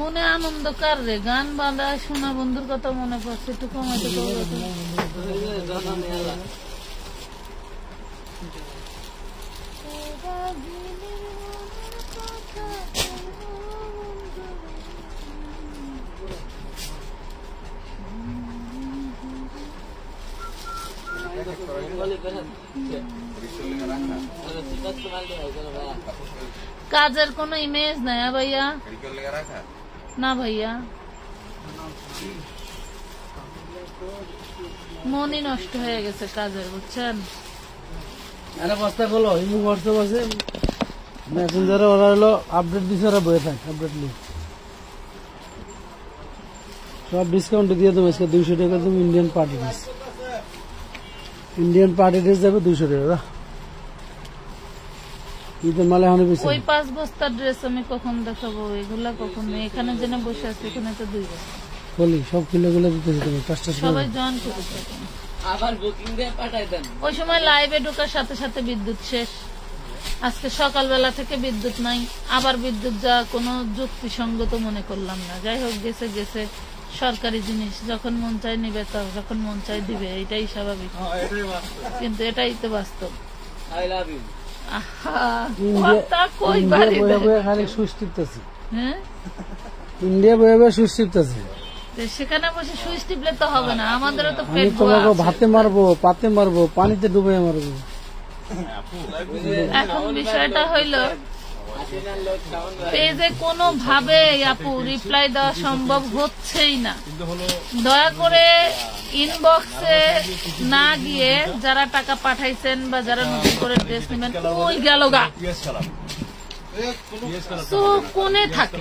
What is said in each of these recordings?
মনে আনন্দ কার রে, গান বাঁধা শোনা বন্ধুর কথা মনে পড়ছে, একটু কমাইতে কাজের কোনো ইমেজ নাই ভাইয়া, না ভাইয়া মনই নষ্ট হয়ে গেছে কাজের, বুঝছেন। বস্তা খোলো, ইমু হোয়াটসঅ্যাপ আছে, মেসেঞ্জারে ওরা হলো আপডেট দিচ্ছে, ওরা বয়ে থাকে আপডেট নিয়ে সব ডিসকাউন্টে দিয়ে দেবো। আজকে 200 টাকা তুমি Indian party dress, Indian party dress যাবে 200 টাকা। ঈদের মালে এখন ওই 5 বস্তার ড্রেস আমি কখন দেখাবো, এগুলা কখন, এখানে যেন বসে আছে এখানে তো 2 বস্তা বলি সব কিলো গুলো দিতেছি তুমি কাজটা সবাই জয়েন করে আবার বুকিং দিয়ে পাঠাই দেন। ওই সময় লাইভে ঢোকার সাথে সাথে বিদ্যুৎ শেষ, আজকে সকালবেলা থেকে বিদ্যুৎ নাই, আবার বিদ্যুৎ যা কোনো যুক্তিসঙ্গত মনে করলাম না। যাই হোক, গেছে গেছে, সরকারি জিনিস যখন মন চাই নিবে, তো যখন মন চাই দিবে, এটাই স্বাভাবিক, কিন্তু এটাই তো বাস্তব। ইন্ডিয়া বয়ে বয়ে সুইচ টিপতেছি, সেখানে বসে সুইচ টিপলে তো হবে না, আমাদেরও তো তোমাকে ভাতে মারবো, পাতে মারবো, পানিতে ডুবে মারবো। এখন বিষয়টা হইল পেজে কোনো ভাবে আপু রিপ্লাই দেওয়া সম্ভব হচ্ছেই না। দয়া করে ইনবক্সে না গিয়ে যারা টাকা পাঠাইছেন বা যারা নতুন করে ড্রেস নেবেন, ওই গেল গা তো কোনে থাকে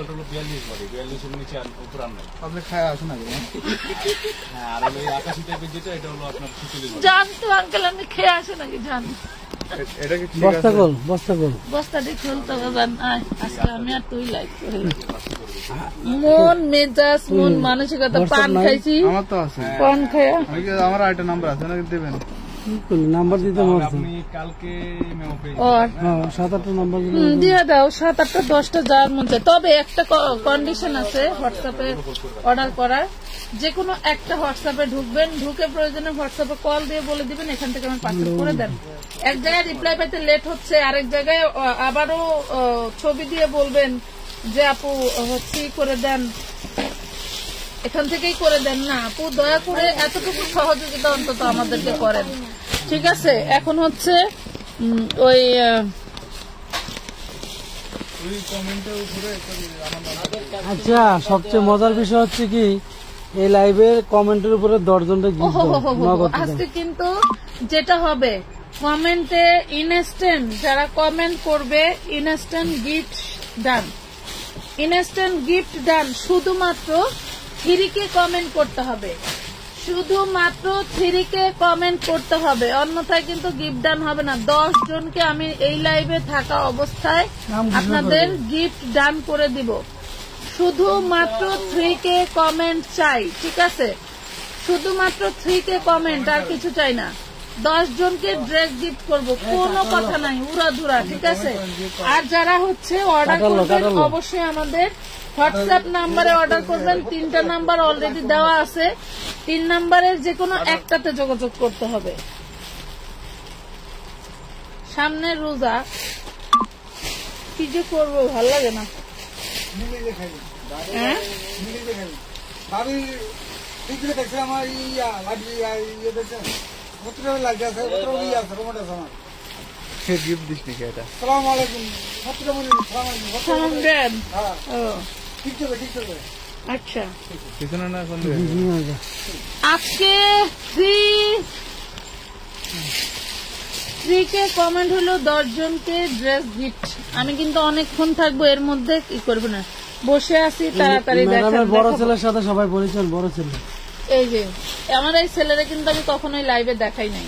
জানতো আঙ্কেল, আমি খেয়ে আসে নাকি জানি। বস্তাটি খুলতে হবে, আজকে আমি আর তুই লাইক করে মন মেজাজ মন মানসিকতা। পান খাইছি, পান খাইয়া আমার একটা নাম্বার আছে, দেবেন নাম্বার দিতে দিয়ে দাও, 7-8টা 10টা যার মন চায়। তবে একটা কন্ডিশন আছে হোয়াটসঅ্যাপে অর্ডার করার, যে কোনো একটা হোয়াটসঅ্যাপে ঢুকবেন, ঢুকে প্রয়োজনে হোয়াটসঅ্যাপে কল দিয়ে বলে দিবেন এখান থেকে আমার পার্সেল করে দেন। এক জায়গায় রিপ্লাই পাইতে লেট হচ্ছে, আরেক জায়গায় আবারও ছবি দিয়ে বলবেন যে আপু হচ্ছে করে দেন, এখান থেকেই করে দেন না আপু, দয়া করে এতটুকু সহযোগিতা অন্তত আমাদেরকে করেন, ঠিক আছে। এখন হচ্ছে ওই আচ্ছা, সবচেয়ে মজার বিষয় হচ্ছে কি, এই লাইভের কমেন্টের উপরে 10 জনটা আজকে কিন্তু যেটা হবে, কমেন্টে ইনস্ট্যান্ট যারা কমেন্ট করবে ইনস্ট্যান্ট গিফট ডান, ইনস্ট্যান্ট গিফট ডান। শুধুমাত্র 3কে কমেন্ট করতে হবে, শুধুমাত্র 3কে কমেন্ট করতে হবে, অন্যথায় কিন্তু গিফট ডান হবে না। 10 জনকে আমি এই লাইভে থাকা অবস্থায় আপনাদের গিফট ডান করে দিব। শুধুমাত্র 3কে কমেন্ট চাই, ঠিক আছে, শুধুমাত্র 3কে কমেন্ট, আর কিছু চাই না। 10 জনকে ড্রেস গিফট করব, কোনো কথা নাই, উড়াধুরা, ঠিক আছে। আর যারা হচ্ছে অর্ডার করবেন অবশ্যই আমাদের হোয়াটসঅ্যাপ নাম্বারে অর্ডার করবেন। 3টা নাম্বার অলরেডি দেওয়া আছে, 3 নাম্বারের যে কোনো একটাতে যোগাযোগ করতে হবে। সামনে রোজা, কি যে করবো ভাল লাগে না। আচ্ছা, আজকে 3কে কমেন্ট হলো 10 জনকে ড্রেস গিফট। আমি কিন্তু অনেকক্ষণ থাকবো, এর মধ্যে কি করবো না, বসে আছি, তাড়াতাড়ি দেখেন। বড় ছেলের সাথে সবাই বলেছেন, বড় ছেলে এই যে আমার এই ছেলেরা কিন্তু আমি কখনোই লাইভে দেখাই নাই,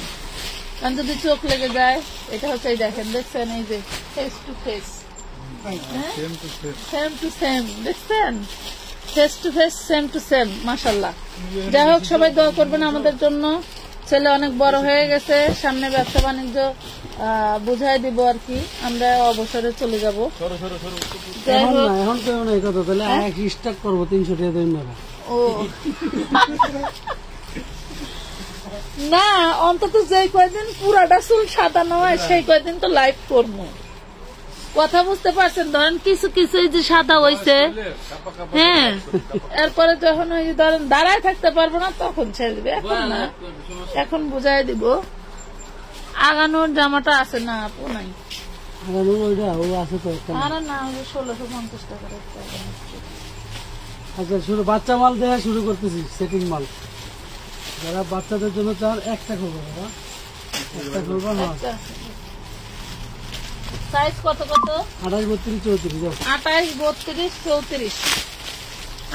কারণ যদি চোখ লেগে যায়। এটা হচ্ছে দেখেন, দেখছেন, এই যে face to face, same to same, দেখছেন, face to face, same to same, মাশাআল্লাহ। যাই হোক, সবাই দোয়া করবেন আমাদের জন্য। ছেলে অনেক বড় হয়ে গেছে, সামনে ব্যবসা বাণিজ্য বুঝাই দিব আর কি, আমরা অবসরে চলে যাব। যাই এখন হোক, না, এখন কেউ নাই কথা, তাহলে এক স্টার্ট করবো 300 টাকা দিন না। ও না, অন্তত যে কয়দিন পুরাটা চুল সাদা নয় সেই কয়দিন তো লাইভ করবো। কথা বুঝতে পারছেন? ধরেন কিছু কিছু যে সাদা হয়েছে, হ্যাঁ, এরপরে যখন ওই যে ধরেন দাঁড়ায় থাকতে পারবো না তখন ছেড়ে দিবে। এখন না, এখন বুঝাই দিব। আগানোর জামাটা আছে না আপু? নাই। আগানোর ওইটা ও আছে তো একটা। আর না, ওই যে 1650 টাকা একটা আগানোর। আচ্ছা, শুরু বাচ্চা মাল দেখা শুরু করতেছি, সেটিং মাল। যারা বাচ্চাদের জন্য চান একটা করবো, একটা করবো। হ্যাঁ, সাইজ কত কত? 28, 32, 34। 28, 32, 34।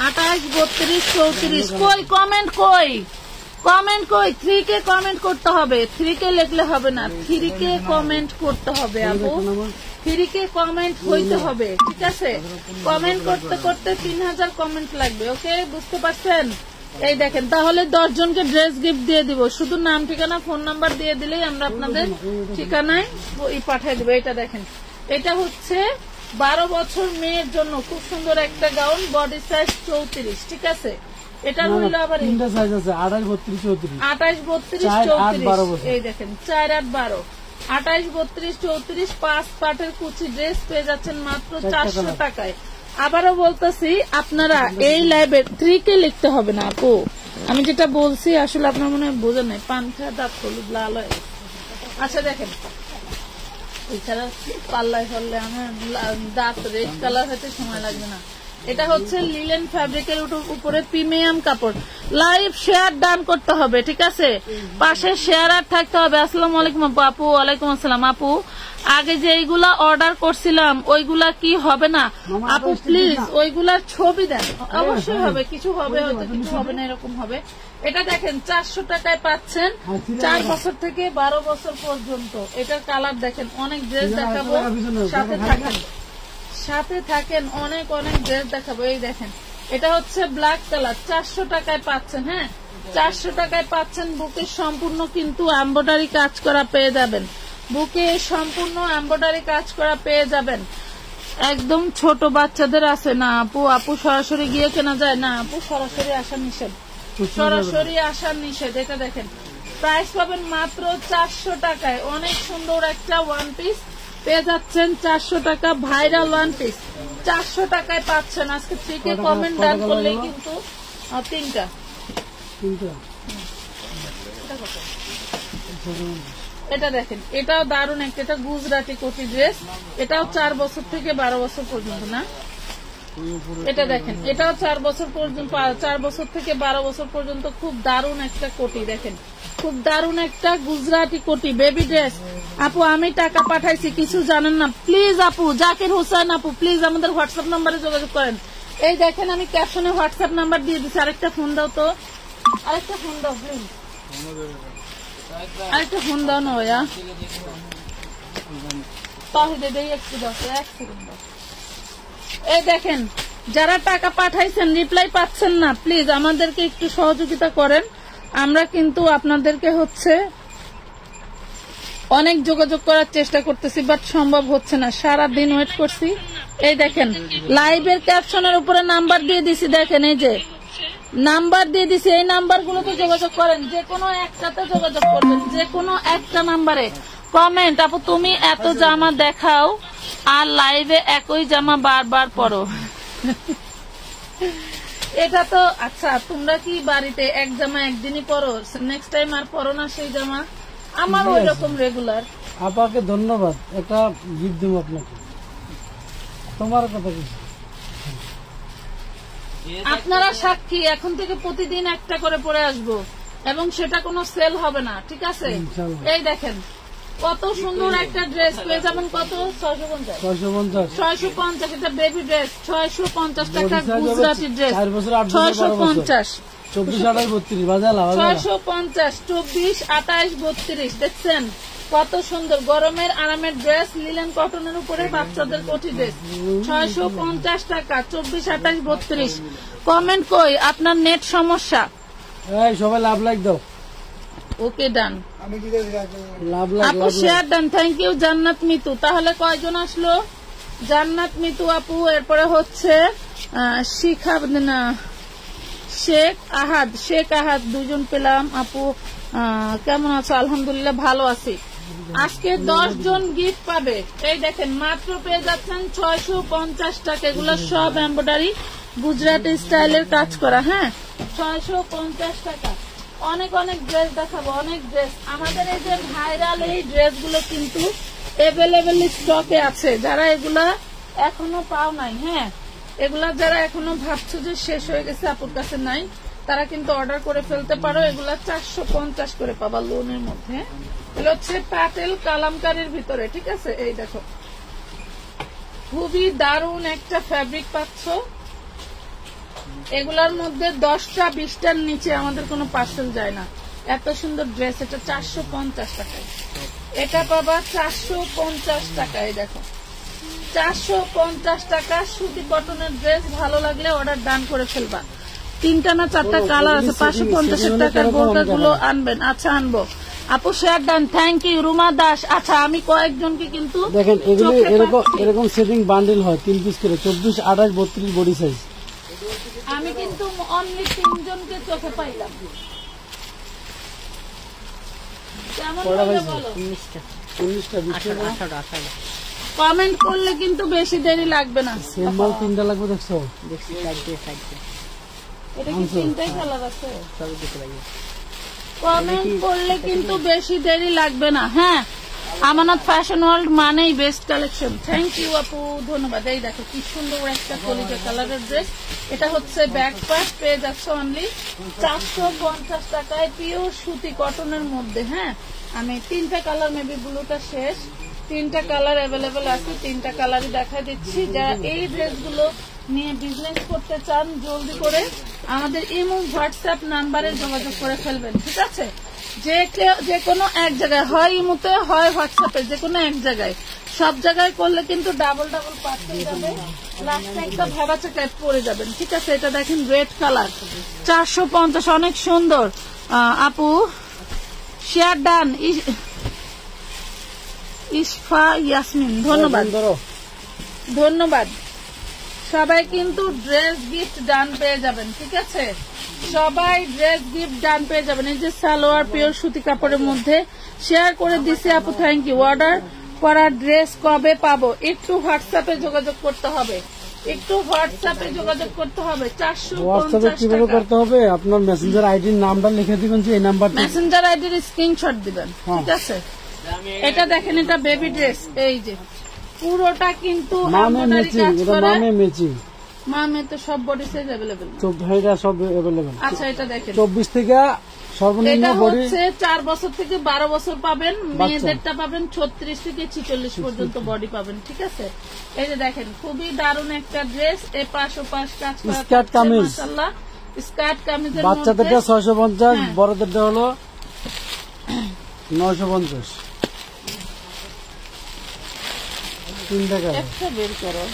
28, 32, 34। কই কমেন্ট? কই কমেন্ট? কই 3K কমেন্ট করতে হবে। 3K লিখলে হবে না, 3K কমেন্ট করতে হবে আপু। 3K কমেন্ট হইতে হবে, ঠিক আছে? কমেন্ট করতে করতে 3000 কমেন্ট লাগবে। ওকে, বুঝতে পারছেন? এই দেখেন, তাহলে 10 জনকে ড্রেস গিফট দিয়ে দিব। শুধু নাম, ঠিকানা, ফোন নাম্বার দিয়ে দিলেই আমরা আপনাদের ঠিকানায় পাঠিয়ে দিব। এটা দেখেন, এটা হচ্ছে 12 বছর মেয়ের জন্য খুব সুন্দর একটা গাউন, বডি সাইজ 34, ঠিক আছে? এটা হইল আবার 3টা সাইজ আছে, 28, 32, 34। 28, 32, 34। এই দেখেন 4, 8, 12। 28, 32, 34 5 পাটের কুচি ড্রেস পেয়ে যাচ্ছেন মাত্র 400 টাকায়। আবারও বলতেছি, আপনারা এই লাইভে 3K লিখতে হবে না আপু। আমি যেটা বলছি আসলে আপনার মনে হয় বোঝেন নাই। পান্থা দাঁত হলুদ লাল হয়। আচ্ছা দেখেন, এছাড়া পাল্লায় ফললে আমার দাঁত রেড কালার হতে সময় লাগবে না। এটা হচ্ছে লিলেন ফ্যাব্রিকের উপরে প্রিমিয়াম কাপড়। লাইভ শেয়ার ডান করতে হবে, ঠিক আছে? পাশে শেয়ার আর থাকতে হবে। আসসালামু আলাইকুম আপু। আপু ওয়ালাইকুম আসসালাম। আপু আগে যে এইগুলা অর্ডার করছিলাম ওইগুলা কি হবে না আপু? প্লিজ ওইগুলার ছবি দেন। অবশ্যই হবে, কিছু হবে, হয়তো কিছু হবে না, এরকম হবে। এটা দেখেন 400 টাকায় পাচ্ছেন, 4 বছর থেকে 12 বছর পর্যন্ত। এটার কালার দেখেন, অনেক ড্রেস দেখাবো, সাথে থাকেন, অনেক অনেক ড্রেস দেখাবো। এই দেখেন, এটা হচ্ছে ব্ল্যাক কালার, 400 টাকায় পাচ্ছেন। হ্যাঁ, 400 টাকায় পাচ্ছেন। বুকে সম্পূর্ণ কিন্তু এমব্রয়ডারি কাজ করা পেয়ে যাবেন। বুকে সম্পূর্ণ এমব্রয়ডারি কাজ করা পেয়ে যাবেন। একদম ছোট বাচ্চাদের আছে না আপু? আপু সরাসরি গিয়ে কেনা যায় না আপু? সরাসরি আসা নিষেধ, সরাসরি আসার নিষেধ। এটা দেখেন, প্রাইস পাবেন মাত্র 400 টাকায়। অনেক সুন্দর একটা ওয়ান পিস পেয়ে যাচ্ছেন 400 টাকা। ভাইরাল ওয়ান পিস 400 টাকায় পাচ্ছেন। আজকে 3K কমেন্ট ডান করলেই কিন্তু 3টা। এটা দেখেন, এটাও দারুণ একটা, এটা গুজরাটি কোটি ড্রেস। এটাও 4 বছর থেকে 12 বছর পর্যন্ত না? এটা দেখেন, এটাও 4 বছর পর্যন্ত, 4 বছর থেকে 12 বছর পর্যন্ত। খুব দারুণ একটা কোটি দেখেন, খুব দারুণ একটা গুজরাটি কোটি বেবি ড্রেস। আপু আমি টাকা পাঠাইছি, কিছু জানেন না? প্লিজ আপু, জাকির হোসেন আপু প্লিজ আমাদের হোয়াটসঅ্যাপ নাম্বারে যোগাযোগ করেন। এই দেখেন, আমি ক্যাপশনে হোয়াটসঅ্যাপ নাম্বার দিয়ে দিচ্ছি। আরেকটা ফোন দাও তো, আরেকটা ফোন দাও প্লিজ, আরেকটা ফোন দাও না ভাইয়া। তাহিদে দেই একটু দাও, 1 সেকেন্ড দাও। এই দেখেন, যারা টাকা পাঠাইছেন রিপ্লাই পাচ্ছেন না, প্লিজ আমাদেরকে একটু সহযোগিতা করেন। আমরা কিন্তু আপনাদেরকে হচ্ছে অনেক যোগাযোগ করার চেষ্টা করতেছি, বাট সম্ভব হচ্ছে না। সারা দিন ওয়েট করছি। এই দেখেন, লাইভের ক্যাপশনের উপরে নাম্বার দিয়ে দিছি, দেখেন এই যে নাম্বার দিয়ে দিছি। এই নাম্বার গুলোতে যোগাযোগ করেন, যে কোনো একটাতে যোগাযোগ করবেন, যে কোনো একটা নাম্বারে। কমেন্ট, আপু তুমি এত জামা দেখাও আর লাইভে একই জামা বারবার পরো। এটা তো আচ্ছা, তোমরা কি বাড়িতে এক জামা একদিনই পরো, নেক্সট টাইম আর পরো না সেই জামা? আমার ওই রকম রেগুলার। আপাকে ধন্যবাদ, একটা গিফট দেবো আপনাকে। তোমার কথা কি? আপনারা সাক্ষী, এখন থেকে প্রতিদিন একটা করে পরে আসবো এবং সেটা কোনো সেল হবে না, ঠিক আছে? এই দেখেন কত সুন্দর একটা ড্রেস পেয়ে যাবেন। কত? 650। এটা বেবি ড্রেস, 650 টাকা। গুজরাটি ড্রেস 650। 650, 24, 28, 32। দেখছেন কত সুন্দর গরমের আরামের ড্রেস, লিলেন কটনের উপরে বাচ্চাদের কোটি ড্রেস, 650 টাকা। 24, 28, 32। কমেন্ট কই? আপনার নেট সমস্যা? সবাই লাভ লাইক দাও। ওকে ডান। লাভ লাভ আপু শেয়ার ডান, থ্যাংক ইউ জান্নাত মিতু। তাহলে কয়জন আসলো? জান্নাত মিতু আপু, এরপরে হচ্ছে শেখ আহাদ দুজন পেলাম। আপু কেমন আছো? আলহামদুলিল্লাহ ভালো আছি। আজকে 10 জন গিফট পাবে। এই দেখেন মাত্র পেয়ে যাচ্ছেন 650 টাকা। এগুলো সব এমব্রয়ডারি গুজরাটি স্টাইলের কাজ করা। হ্যাঁ 650 টাকা। অনেক অনেক ড্রেস দেখাবো, অনেক ড্রেস। আমাদের এই যে ভাইরাল এই ড্রেসগুলো কিন্তু এভেলেবেল স্টকে আছে। যারা এগুলা এখনো পাও নাই, হ্যাঁ এগুলা যারা এখনো ভাবছো যে শেষ হয়ে গেছে আপুর কাছে নাই, তারা কিন্তু অর্ডার করে ফেলতে পারো। এগুলা 450 করে পাবা লোনের মধ্যে। এগুলো হচ্ছে প্যাটেল কালামকারীর ভিতরে, ঠিক আছে। এই দেখো খুবই দারুণ একটা ফ্যাব্রিক পাচ্ছ। এগুলার মধ্যে 10টা 20টার নিচে আমাদের কোনো পার্সেল যায় না। এত সুন্দর ড্রেস। এটা 450 টাকায়। এটা পাবা 450 টাকায়। দেখো 450 টাকা সুতি কটনের ড্রেস। ভালো লাগলে অর্ডার ডান করে ফেলবা। 3টা না 4টা কালার আছে। 550 টাকার বোরকা গুলো আনবেন। আচ্ছা আনবো। আপু share done, thank you Ruma Das. আচ্ছা আমি কয়েকজনকে কিন্তু দেখেন এগুলো এরকম সেটিং বান্ডিল হয় 3 পিস করে, 24, 28, 32 বডি সাইজ। আমি কিন্তু অনলি 3 জনকে চোখে পাইলাম। কেমন হলো বলো? 19টা 20টা কমেন্ট করলে কিন্তু বেশি দেরি লাগবে না। সিম্বল 3টা লাগবে। দেখছো এটা কি 3টাই কালার আছে? কমেন্ট করলে কিন্তু বেশি দেরি লাগবে না। হ্যাঁ আমানত ফ্যাশন ওয়ার্ল্ড মানেই বেস্ট কালেকশন। থ্যাংক ইউ আপু, ধন্যবাদ। এই দেখো কি সুন্দর একটা কলিজা কালারের ড্রেস। এটা হচ্ছে ব্যাক পার্ট। পেয়ে যাচ্ছে অনলি 450 টাকায় পিওর সুতি কটনের মধ্যে। হ্যাঁ আমি 3টা কালার, মেবি ব্লুটা শেষ, 3টা কালার অ্যাভেলেবেল আছে। 3টা কালারই দেখা দিচ্ছি। যারা এই ড্রেসগুলো নিয়ে বিজনেস করতে চান জলদি করে আমাদের ইমো হোয়াটসঅ্যাপ নাম্বারে যোগাযোগ করে ফেলবেন, ঠিক আছে। যে কোনো এক জায়গায়, হয় ইমোতে হয় হোয়াটসঅ্যাপে, যে কোনো এক জায়গায়। সব জায়গায় করলে কিন্তু ডাবল পার্সেল যাবে, লাস্টে একটা ভাবা চাকায় পড়ে যাবেন, ঠিক আছে। এটা দেখেন রেড কালার 450, অনেক সুন্দর। আপু শেয়ার ডান। ইশফা ইয়াসমিন ধন্যবাদ। সবাই কিন্তু ড্রেস গিফট ডান পেয়ে যাবেন, ঠিক আছে। সবাই ড্রেস গিফট ডান পেয়ে যাবেন। এই যে সালোয়ার পিওর সুতি কাপড়ের মধ্যে শেয়ার করে দিছি আপু, থ্যাংক ইউ। অর্ডার করা ড্রেস কবে পাবো? একটু হোয়াটসঅ্যাপে যোগাযোগ করতে হবে। 450 কিভাবে করতে হবে? আপনার মেসেঞ্জার আইডির নামটা লিখে দিবেন, যে এই নাম্বার মেসেঞ্জার আইডির স্ক্রিনশট দিবেন, ঠিক আছে। এটা দেখেন, এটা বেবি ড্রেস। এই যে পুরোটা কিন্তু মামে তো সব বডি সাইজ अवेलेबल। সব अवेलेबल। আচ্ছা এটা দেখেন 24 থেকে সর্বনিম্ন বডি 4 বছর থেকে 12 বছর পাবেন। মেয়েদেরটা পাবেন 36 থেকে 46 পর্যন্ত বডি পাবেন, ঠিক আছে। এই যে দেখেন খুবই দারুণ একটা ড্রেস। এ পাশ ও পাশ কাজ করা, স্কার্ট কামিজ, মাশাআল্লাহ। স্কার্ট কামিজের মধ্যে বাচ্চাদেরটা 650, বড়দেরটা হলো 950। 3টা কালার একটা বের করো।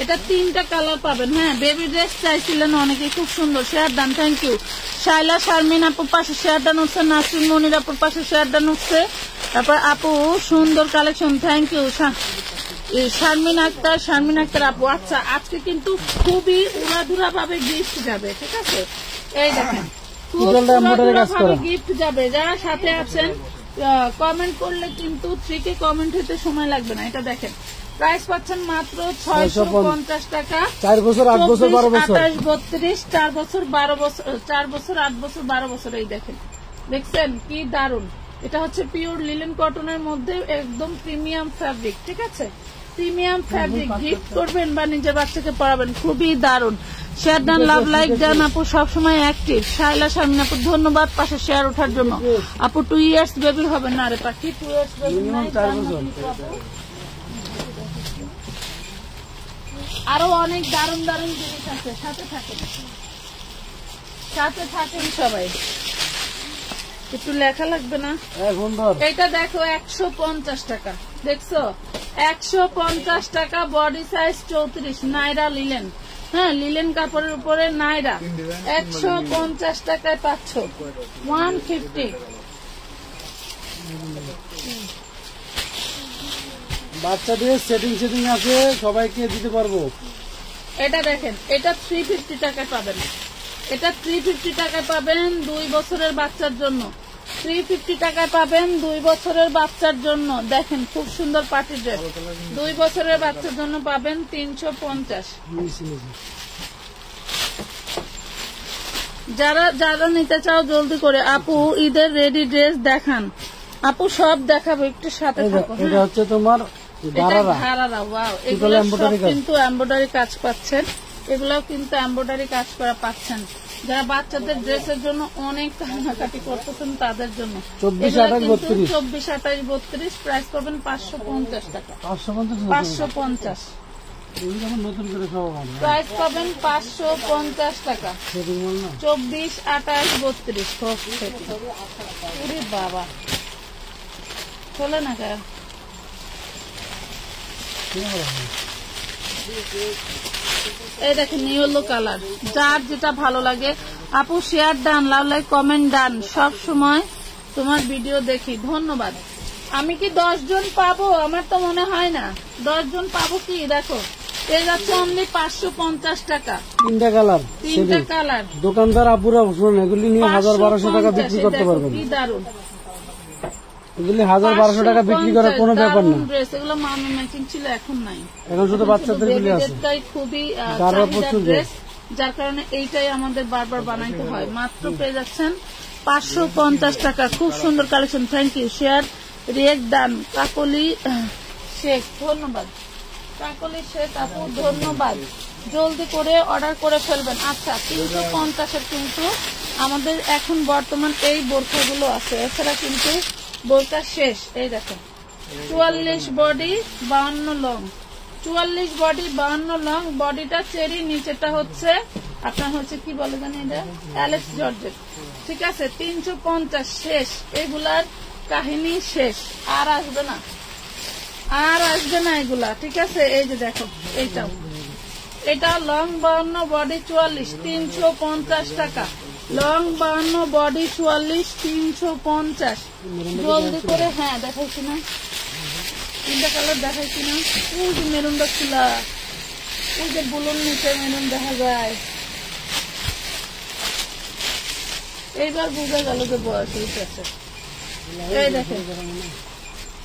এটা 3টা কালার পাবেন। হ্যাঁ বেবি ড্রেস চাইছিলেন অনেকে, খুব সুন্দর। Share done, thank you. Shaila Sharmin আপুর পাশে শেয়ার ডান হচ্ছে, নাসরিন মনির আপুর পাশে শেয়ার ডান হচ্ছে। তারপর আপু সুন্দর collection, thank you. Sharmin Akter আপু। আচ্ছা আজকে কিন্তু খুবই উড়াধুরা ভাবে গিফট যাবে, ঠিক আছে। এই দেখেন খুব উড়াধুরা ভাবে গিফট যাবে। যারা সাথে আছেন কমেন্ট করলে কিন্তু 3K কমেন্ট হতে সময় লাগবে না। এটা দেখেন প্রাইস পাচ্ছেন মাত্র 650 টাকা। 4 বছর 8 বছর 12 বছর 28 32 4 বছর 12 বছর 4 বছর 8 বছর 12 বছর। এই দেখেন, দেখছেন কি দারুন। এটা হচ্ছে পিওর লিলেন কটনের মধ্যে একদম প্রিমিয়াম ফ্যাব্রিক, ঠিক আছে। প্রিমিয়াম ফ্যাব্রিক গিফট করবেন বা নিজের বাচ্চাকে পরাবেন, খুবই দারুন। Share done, love like done আপু, সবসময় অ্যাক্টিভ। শাইলা শারমিন আপু ধন্যবাদ পাশে শেয়ার ওঠার জন্য। আপু 2 ইয়ার্স বেবির হবে না রে পাখি, 2 ইয়ার্স বেবি নাই। আরো অনেক দারুন দারুন জিনিস আছে, সাথে থাকেন সবাই। একটু লেখা লাগবে না? এটা দেখো 150 টাকা, দেখছো 150 টাকা। বডি সাইজ 34, নাইরা লিলেন। হ্যাঁ, লিলেন কাপড়ের উপরে নাইরা 150 টাকায় পাচ্ছ, 150। বাচ্চাদের সেটিং আছে, সবাইকে দিতে পারবো। এটা দেখেন, এটা 350 টাকায় পাবেন, এটা 350 টাকায় পাবেন 2 বছরের বাচ্চার জন্য, 350 টাকায় পাবেন 2 বছরের বাচ্চার জন্য। দেখেন খুব সুন্দর পার্টি ড্রেস, 2 বছরের বাচ্চার জন্য পাবেন 350। যারা যারা নিতে চাও জলদি করে আপু, ঈদের রেডি ড্রেস দেখান আপু, সব দেখাবো, একটু সাথে থাকো। এটা হচ্ছে তোমার ধারারা, ওয়াও, এগুলো সব কিন্তু এমব্রয়ডারি কাজ পাচ্ছেন, এগুলাও কিন্তু এমব্রয়ডারি কাজ করা পাচ্ছেন। যারা বাচ্চাদের ড্রেসের জন্য অনেক কান্নাকাটি করতেছেন তাদের জন্য 24, 28, 32 প্রাইস পাবেন 550 টাকা, 550 প্রাইস পাবেন 550 টাকা, 24, 28, 32। বাবা চলে না গায়ে। এই দেখেন ইয়েলো কালার, যার যেটা ভালো লাগে আপু share done, love like comment done, সব সময় তোমার ভিডিও দেখি, ধন্যবাদ। আমি কি 10 জন পাবো? আমার তো মনে হয় না 10 জন পাবো। কি দেখো, এই যাচ্ছে অনলি 550 টাকা, 3টা কালার। দোকানদার আপুরা শুনুন, এগুলি নিয়ে 1000-1200 টাকা বিক্রি করতে পারবেন। কি দারুন, এগুলি 1000-1200 টাকা বিক্রি করার কোনো ব্যাপার না। ড্রেস এগুলো মামি ম্যাচিং ছিল, এখন নাই, এখন শুধু বাচ্চাদের গুলি আছে। খুবই চাহিদার ড্রেস, যার কারণে এইটাই আমাদের বারবার বানাইতে হয়। মাত্র পেয়ে যাচ্ছেন 550 টাকা, খুব সুন্দর collection. Thank you. Share react done, Kakoli Sheikh, ধন্যবাদ। কাকলি শেখ আপু ধন্যবাদ, জলদি করে অর্ডার করে ফেলবেন। আচ্ছা, 350-এর কিন্তু আমাদের এখন বর্তমান এই বোরখাগুলো আছে, এছাড়া কিন্তু বোরকা শেষ। এই দেখেন 44 বডি 52 লং, 44 বডি 52 লং, বডিটা চেরি, নিচেটা হচ্ছে আপনার হচ্ছে কি বলে জানি এটা অ্যালেক্স জর্জেট, ঠিক আছে। 350 শেষ, এগুলার কাহিনী শেষ, আর আসবে না, আর আসবে না এগুলা, ঠিক আছে। এই যে দেখো এইটাও, এটা লং 52 বডি 44, 350 টাকা, লং 52 বডি 44, 350। জলদি করে, হ্যাঁ দেখাইছি না, 3টা কালার দেখাইছি না। ওই যে মেরুনটা খোলা, ওই যে বুলুন নিচে মেরুন দেখা যায়। এইবার বুঝা গেল যে বয়স হয়েছে। এই দেখেন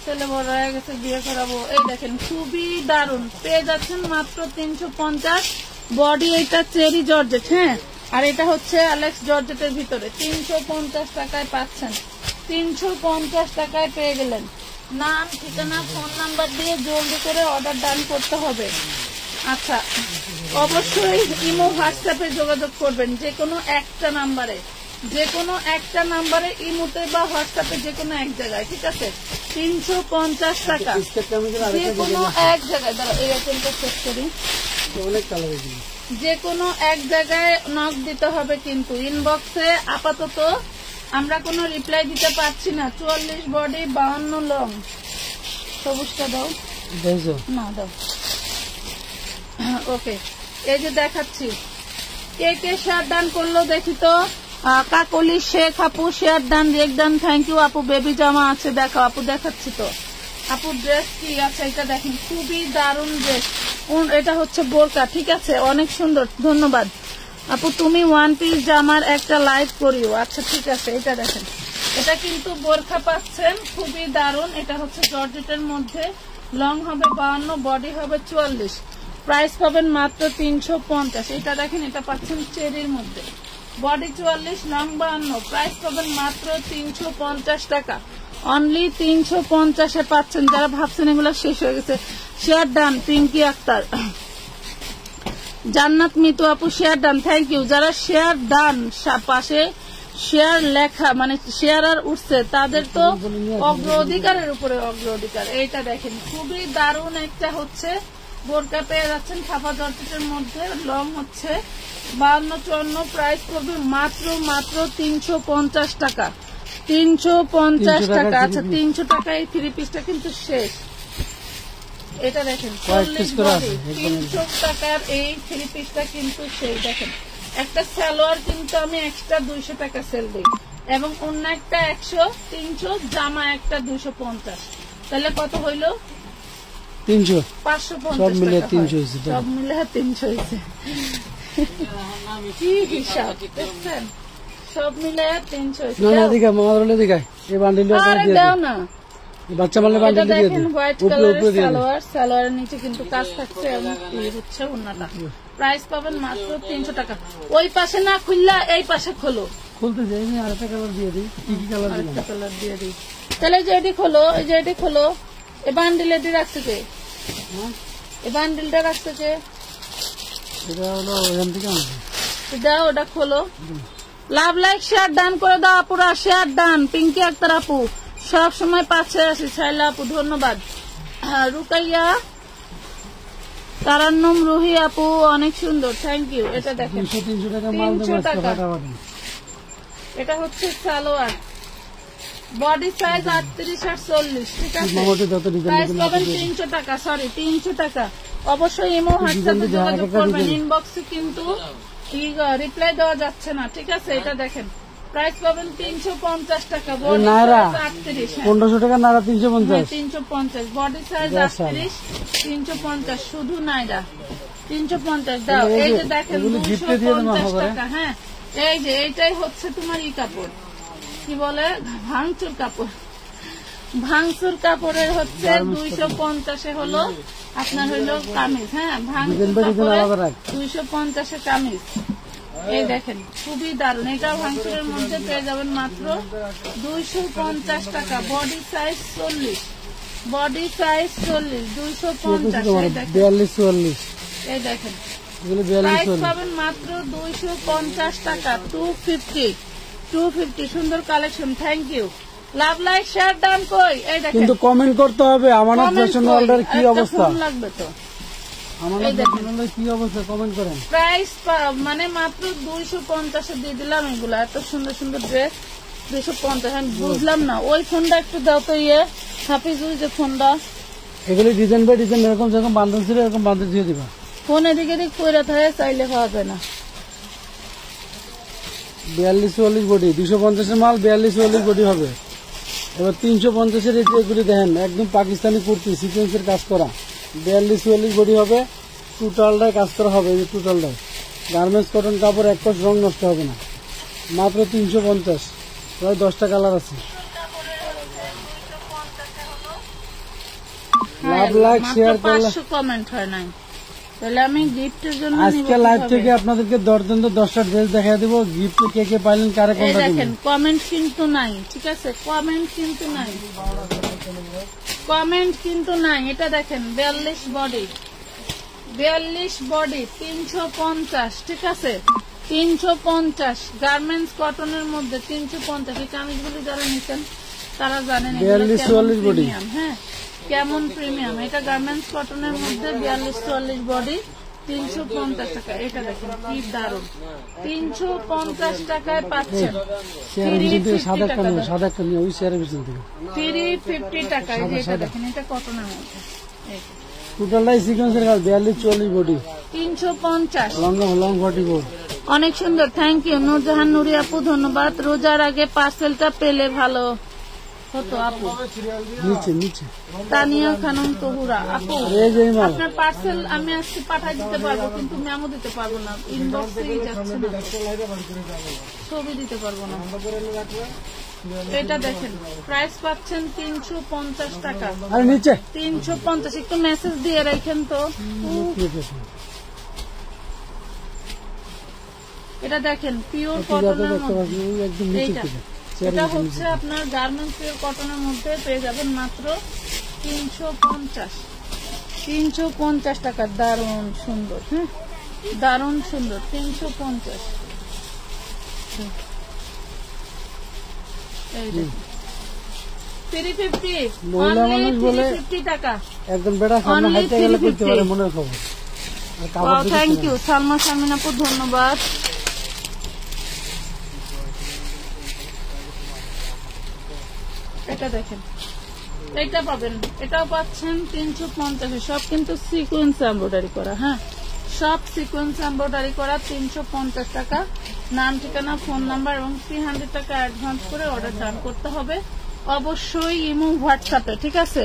ছেলে বড় হয়ে গেছে, বিয়ে করাবো। এই দেখেন খুবই দারুন, পেয়ে যাচ্ছেন মাত্র 350। বডি এটা চেরি জর্জেট, হ্যাঁ, আর এটা হচ্ছে অ্যালেক্স জর্জেটের ভিতরে 350 টাকায় পাচ্ছেন, 350 টাকায় পেয়ে গেলেন। নাম, ঠিকানা, ফোন নাম্বার দিয়ে জলদি করে অর্ডার ডান করতে হবে। আচ্ছা, অবশ্যই ইমো হোয়াটসঅ্যাপে যোগাযোগ করবেন, যে কোনো একটা নাম্বারে, যে কোনো একটা নাম্বারে, ইমোতে বা হোয়াটসঅ্যাপে, যে কোনো এক জায়গায়, ঠিক আছে। 350 টাকা, যে কোনো এক জায়গায়। দাঁড়া, এই আইটেমটা চেক করি, যে কোনো এক জায়গায় নক দিতে হবে, কিন্তু ইনবক্সে আপাতত আমরা কোনো রিপ্লাই দিতে পারছি না। 44 বডি 52 লং, সবুজটা দাও না, দাও, ওকে। এই যে দেখাচ্ছি, কে কে শেয়ার ডান করলো দেখি তো। কাকলি শেখ আপু share done, react done, thank you আপু। বেবি জামা আছে, দেখো আপু, দেখাচ্ছি তো আপু। ড্রেস কি আছে এটা দেখেন, খুবই দারুণ ড্রেস, এটা হচ্ছে বোরকা, ঠিক আছে, অনেক সুন্দর, ধন্যবাদ আপু। তুমি 1 পিস জামার একটা লাইভ করিও, আচ্ছা ঠিক আছে। এটা দেখেন, এটা কিন্তু বোরখা পাচ্ছেন, খুবই দারুণ। এটা হচ্ছে জর্জেটের মধ্যে, লং হবে 52, বডি হবে 44, প্রাইস পাবেন মাত্র 350। এটা দেখেন, এটা পাচ্ছেন চেরির মধ্যে, বডি 44, লং 52, প্রাইস পাবেন মাত্র 350 টাকা, অনলি 350-এ পাচ্ছেন। যারা ভাবছেন এগুলো শেষ হয়ে গেছে, শেয়ার ডান। পিঙ্কি আক্তার, জান্নাত মিতু আপু শেয়ার ডান, থ্যাংক ইউ। যারা শেয়ার ডান পাশে শেয়ার লেখা মানে শেয়ার আর উঠছে, তাদের তো অগ্রাধিকারের উপরে অগ্রাধিকার। এইটা দেখেন, খুবই দারুণ একটা হচ্ছে বোরকা পেয়ে যাচ্ছেন, ছাপা জর্জেটের মধ্যে, লং হচ্ছে 52-54, প্রাইস করবে মাত্র 350 টাকা, 350 টাকা। আচ্ছা, 300 টাকা। এই 3 পিসটা কিন্তু শেষ, এটা দেখেন কয়েক piece 40 করে body, আছে, একদম। 300 টাকার এই 3 পিসটা কিন্তু সেই দেখেন একটা সালোয়ার কিন্তু আমি এক্সট্রা 200 টাকা সেল দিই এবং অন্য একটা 100 300 জামা একটা 250 তাহলে কত হইলো 300 550 সব মিলে টাকা 300 হয়। হয়েছে, তাই? সব মিলে 300 হয়েছে কি হিসাব দেখছেন সব মিলে 300 হয়েছে না না দাও। এদিকে মামার এদিকে এই বান্ডিল আরে দাও না বাচ্চা মারলে এটা বান্ডিল দিয়ে দেখেন দিই হোয়াইট উপরে কালারের উপরে দিয়ে দিই। সালোয়ার সালোয়ারের নিচে কিন্তু কাজ থাকছে এবং এই হচ্ছে ওন্নাটা প্রাইস পাবেন মাত্র 300 টাকা ওই পাশে না খুললা এই পাশে খোলো খুলতে যাই না আরেকটা কালার দিয়ে দিই কি কি কালার দিলাম আরেকটা কালার দিয়ে দিই তাহলে এই যে এটি খোলো এই যে এটি খোলো এই বান্ডিলে দিয়ে রাখছে কে এই বান্ডিলটা রাখছে কে এটা হলো এখান থেকে আনছি দাও ওটা খোলো লাভ লাইক শেয়ার ডান করে দাও আপুরা শেয়ার ডান পিঙ্কি আক্তার আপু সব সময় পাশে আছি সাইলা আপু ধন্যবাদ রুকাইয়া তারান্নম রুহি আপু অনেক সুন্দর থ্যাংক ইউ এটা দেখেন 200-300 টাকা মাল 300 দেবো আজকে টাকা। ফাটাফাটি এটা হচ্ছে সালোয়ার বডি সাইজ 38 আর 40 ঠিক আছে মামাকে যত ডিজাইন প্রাইস পাবেন 300 টাকা সরি 300 টাকা অবশ্যই ইমো হোয়াটসঅ্যাপে যোগাযোগ করবেন ইনবক্সে কিন্তু রিপ্লাই দেওয়া যাচ্ছে না ঠিক আছে এটা দেখেন প্রাইস পাবেন 350 টাকা বডি নায়রা। সাইজ 38 1500 টাকা নাড়া 350 350 বডি সাইজ দেড়শো। 38 350 শুধু নাইরা 350 দাও এই যে দেখেন এগুলো গিফটে দিয়ে দেবো 250 হবে। টাকা হ্যাঁ এই যে এইটাই হচ্ছে তোমার ই কাপড় কি বলে ভাঙচুর কাপড় ভাঙচুর কাপড়ের হচ্ছে 250 এ হলো আপনার হইলো কামিজ হ্যাঁ ভাঙচুর ডিজাইন বাই ডিজাইন কাপড়ে আলাদা রাখ। 250 এ কামিজ এই দেখেন খুবই দারুণ এটা ভাঙচুরের মধ্যে পেয়ে যাবেন মাত্র 250 টাকা বডি সাইজ 40 বডি সাইজ 40 250 এই দেখেন 42-44 এই দেখেন এগুলো প্রাইস 42-44 পাবেন মাত্র 250 টাকা 250 সুন্দর collection thank you love like share done কই এই দেখেন কিন্তু কমেন্ট করতে হবে আমানত Comment ফ্যাশন কই? ওয়ার্ল্ডের কি একটা অবস্থা ফোন লাগবে তো আমানত এই দেখেন। ফ্যাশন ওয়ার্ল্ডের কি অবস্থা কমেন্ট করেন প্রাইস মানে মাত্র 250 দিয়ে দিলাম এগুলা এত সুন্দর সুন্দর ড্রেস 250 আমি বুঝলাম না ওই ফোনটা একটু দাও তো হাফিজ ওই যে ফোনটা এগুলি ডিজাইন বাই ডিজাইন এরকম যেরকম বান্ডেল ছিল এরকম বান্ডেল দিয়ে দিবা ফোন এদিকে এদিক কইরা থাকে চাইলে পাওয়া যায় না 42-44 বডি 250 এর মাল 42-44 বডি হবে এবার 350 এর এগুলি দেখেন একদম পাকিস্তানি কুর্তি সিকোয়েন্সের কাজ করা 42-44 বডি হবে টোটালটায় কাজ করা হবে এই যে টোটালটায় গার্মেন্টস কটন কাপড় এক পাশ রং নষ্ট হবে না মাত্র 350 প্রায় 10টা কালার আছে লাভ লাইক শেয়ার করলে 500 কমেন্ট হয় নাই তাহলে আমি গিফটের জন্য নিব আজকে লাইভ থেকে আপনাদেরকে 10টা ড্রেস দেখা দেবো গিফট কে কে পাইলেন কারে এই কোনটা দেখেন দিবেন কমেন্ট কিন্তু নাই ঠিক আছে কমেন্ট কিন্তু নাই কমেন্ট কিন্তু নাই এটা দেখেন 42 বডি 350 ঠিক আছে 350 গার্মেন্টস কটনের মধ্যে 350 এই কামিজগুলি যারা নিছেন তারা জানেন এগুলো 42-44 কেমন body। প্রিমিয়াম হ্যাঁ কেমন প্রিমিয়াম এটা গার্মেন্টস কটনের মধ্যে 42-44 বডি 350 টাকা এটা দেখেন কি দারুণ 350 টাকায় পাচ্ছেন শেয়ারের ভিতর থেকে 350 সাদা টাকা দাও। সাদা একটা নিয়ে ওই শেয়ারের ভিতর থেকে 350 টাকা এই যে এটা দেখেন এটা কটনের মধ্যে এই যে। টোটালটাই সিকোয়েন্সের কাজ 42-44 বডি 350 লং 44 অনেক সুন্দর থ্যাংক ইউ নূরজাহান নুরি আপু ধন্যবাদ রোজার আগে পার্সেলটা পেলে ভালো হতো আপু নিচে তানিয়া খানম তহুরা আপু এই যে মাল আপনার পার্সেল আমি আজকে পাঠিয়ে দিতে পারবো কিন্তু মেমো দিতে পারবো না ইনবক্সেই যাচ্ছে না ছবি দিতে পারবো না এটা দেখেন প্রাইস পাচ্ছেন 350 টাকা আরে নিচে 350 একটু মেসেজ দিয়ে রাখেন তো ঠিক আছে এটা দেখেন পিওর যাতে কটনের দেখতে মধ্যে পাচ্ছেন ওই একদম নিচে এইটা থেকে এটা হচ্ছে আপনার গার্মেন্টস পিওর কটনের মধ্যে পেয়ে যাবেন মাত্র 350 টাকা দারুণ সুন্দর হ্যাঁ দারুণ সুন্দর 350 এই দেখুন 350 মহিলা only মানুষ বলে 350 টাকা একদম বেটা সামনে Only হাইতে গেলে করতে 350 পারে মনের খবর আর কাপড় দিতে থ্যাংক ইউ সালমা শারমিন আপু ধন্যবাদ এটা দেখেন এটা পাবেন, এটাও পাচ্ছেন 350। সব কিন্তু সিকোয়েন্স এমব্রয়ডারি করা, হ্যাঁ সব সিকোয়েন্স এমব্রয়ডারি করা। 350 টাকা, নাম ঠিকানা ফোন নাম্বার এবং 300 টাকা অ্যাডভান্স করে অর্ডার ডান করতে হবে। অবশ্যই ইমো হোয়াটসঅ্যাপে, ঠিক আছে?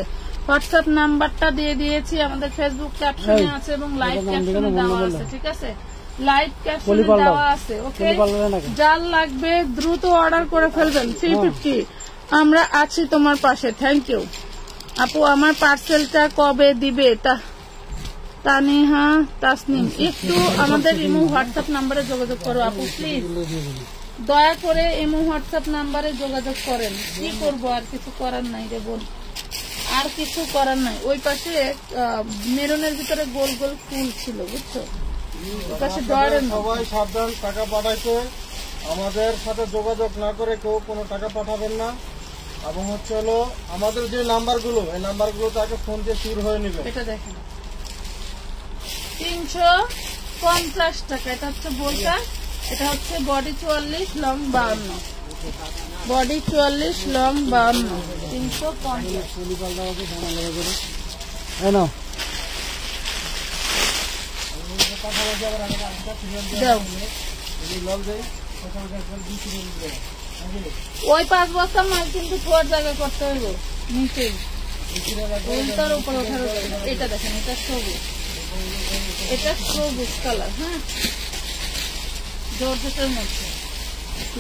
হোয়াটসঅ্যাপ নাম্বারটা দিয়ে দিয়েছি, আমাদের ফেসবুক ক্যাপশনে আছে এবং লাইভ ক্যাপশনে দেওয়া আছে, ঠিক আছে? লাইভ ক্যাপশনে দেওয়া আছে, ওকে? যার লাগবে দ্রুত অর্ডার করে ফেলবেন। 350, আমরা আছি তোমার পাশে। থ্যাংক ইউ আপু। আমার পার্সেলটা কবে দিবে? তানিহা তাসনিম, একটু আমাদের ইমো হোয়াটসঅ্যাপ নাম্বারে যোগাযোগ করো আপু প্লিজ, দয়া করে ইমো হোয়াটসঅ্যাপ নাম্বারে যোগাযোগ করেন। কি করব, আর কিছু করার নাই রে বোন, আর কিছু করার নাই। ওই পাশে মেরুনের ভিতরে গোল গোল ফুল ছিল, বুঝছো? ওই পাশে ডয়ের সবাই সাবধান, টাকা পাঠাইতে আমাদের সাথে যোগাযোগ না করে কেউ কোনো টাকা পাঠাবেন না। এবং হচ্ছে হলো আমাদের যে নাম্বারগুলো, এই নাম্বারগুলো তাকে ফোন দিয়ে শুরু হয়ে নেবে। এটা দেখেন 350 টাকা। এটা হচ্ছে বোলটা, এটা হচ্ছে বডি 44, লং 52, বডি 44, লং 52, 350। ওই 5 বস্তা মাল কিন্তু ছোয়ার জায়গা করতে হইব নিচেই, তার উপর ওঠার। এটা দেখেন, এটা সবুজ, এটা সবুজ কালার, হ্যাঁ জর্জেটের মধ্যে।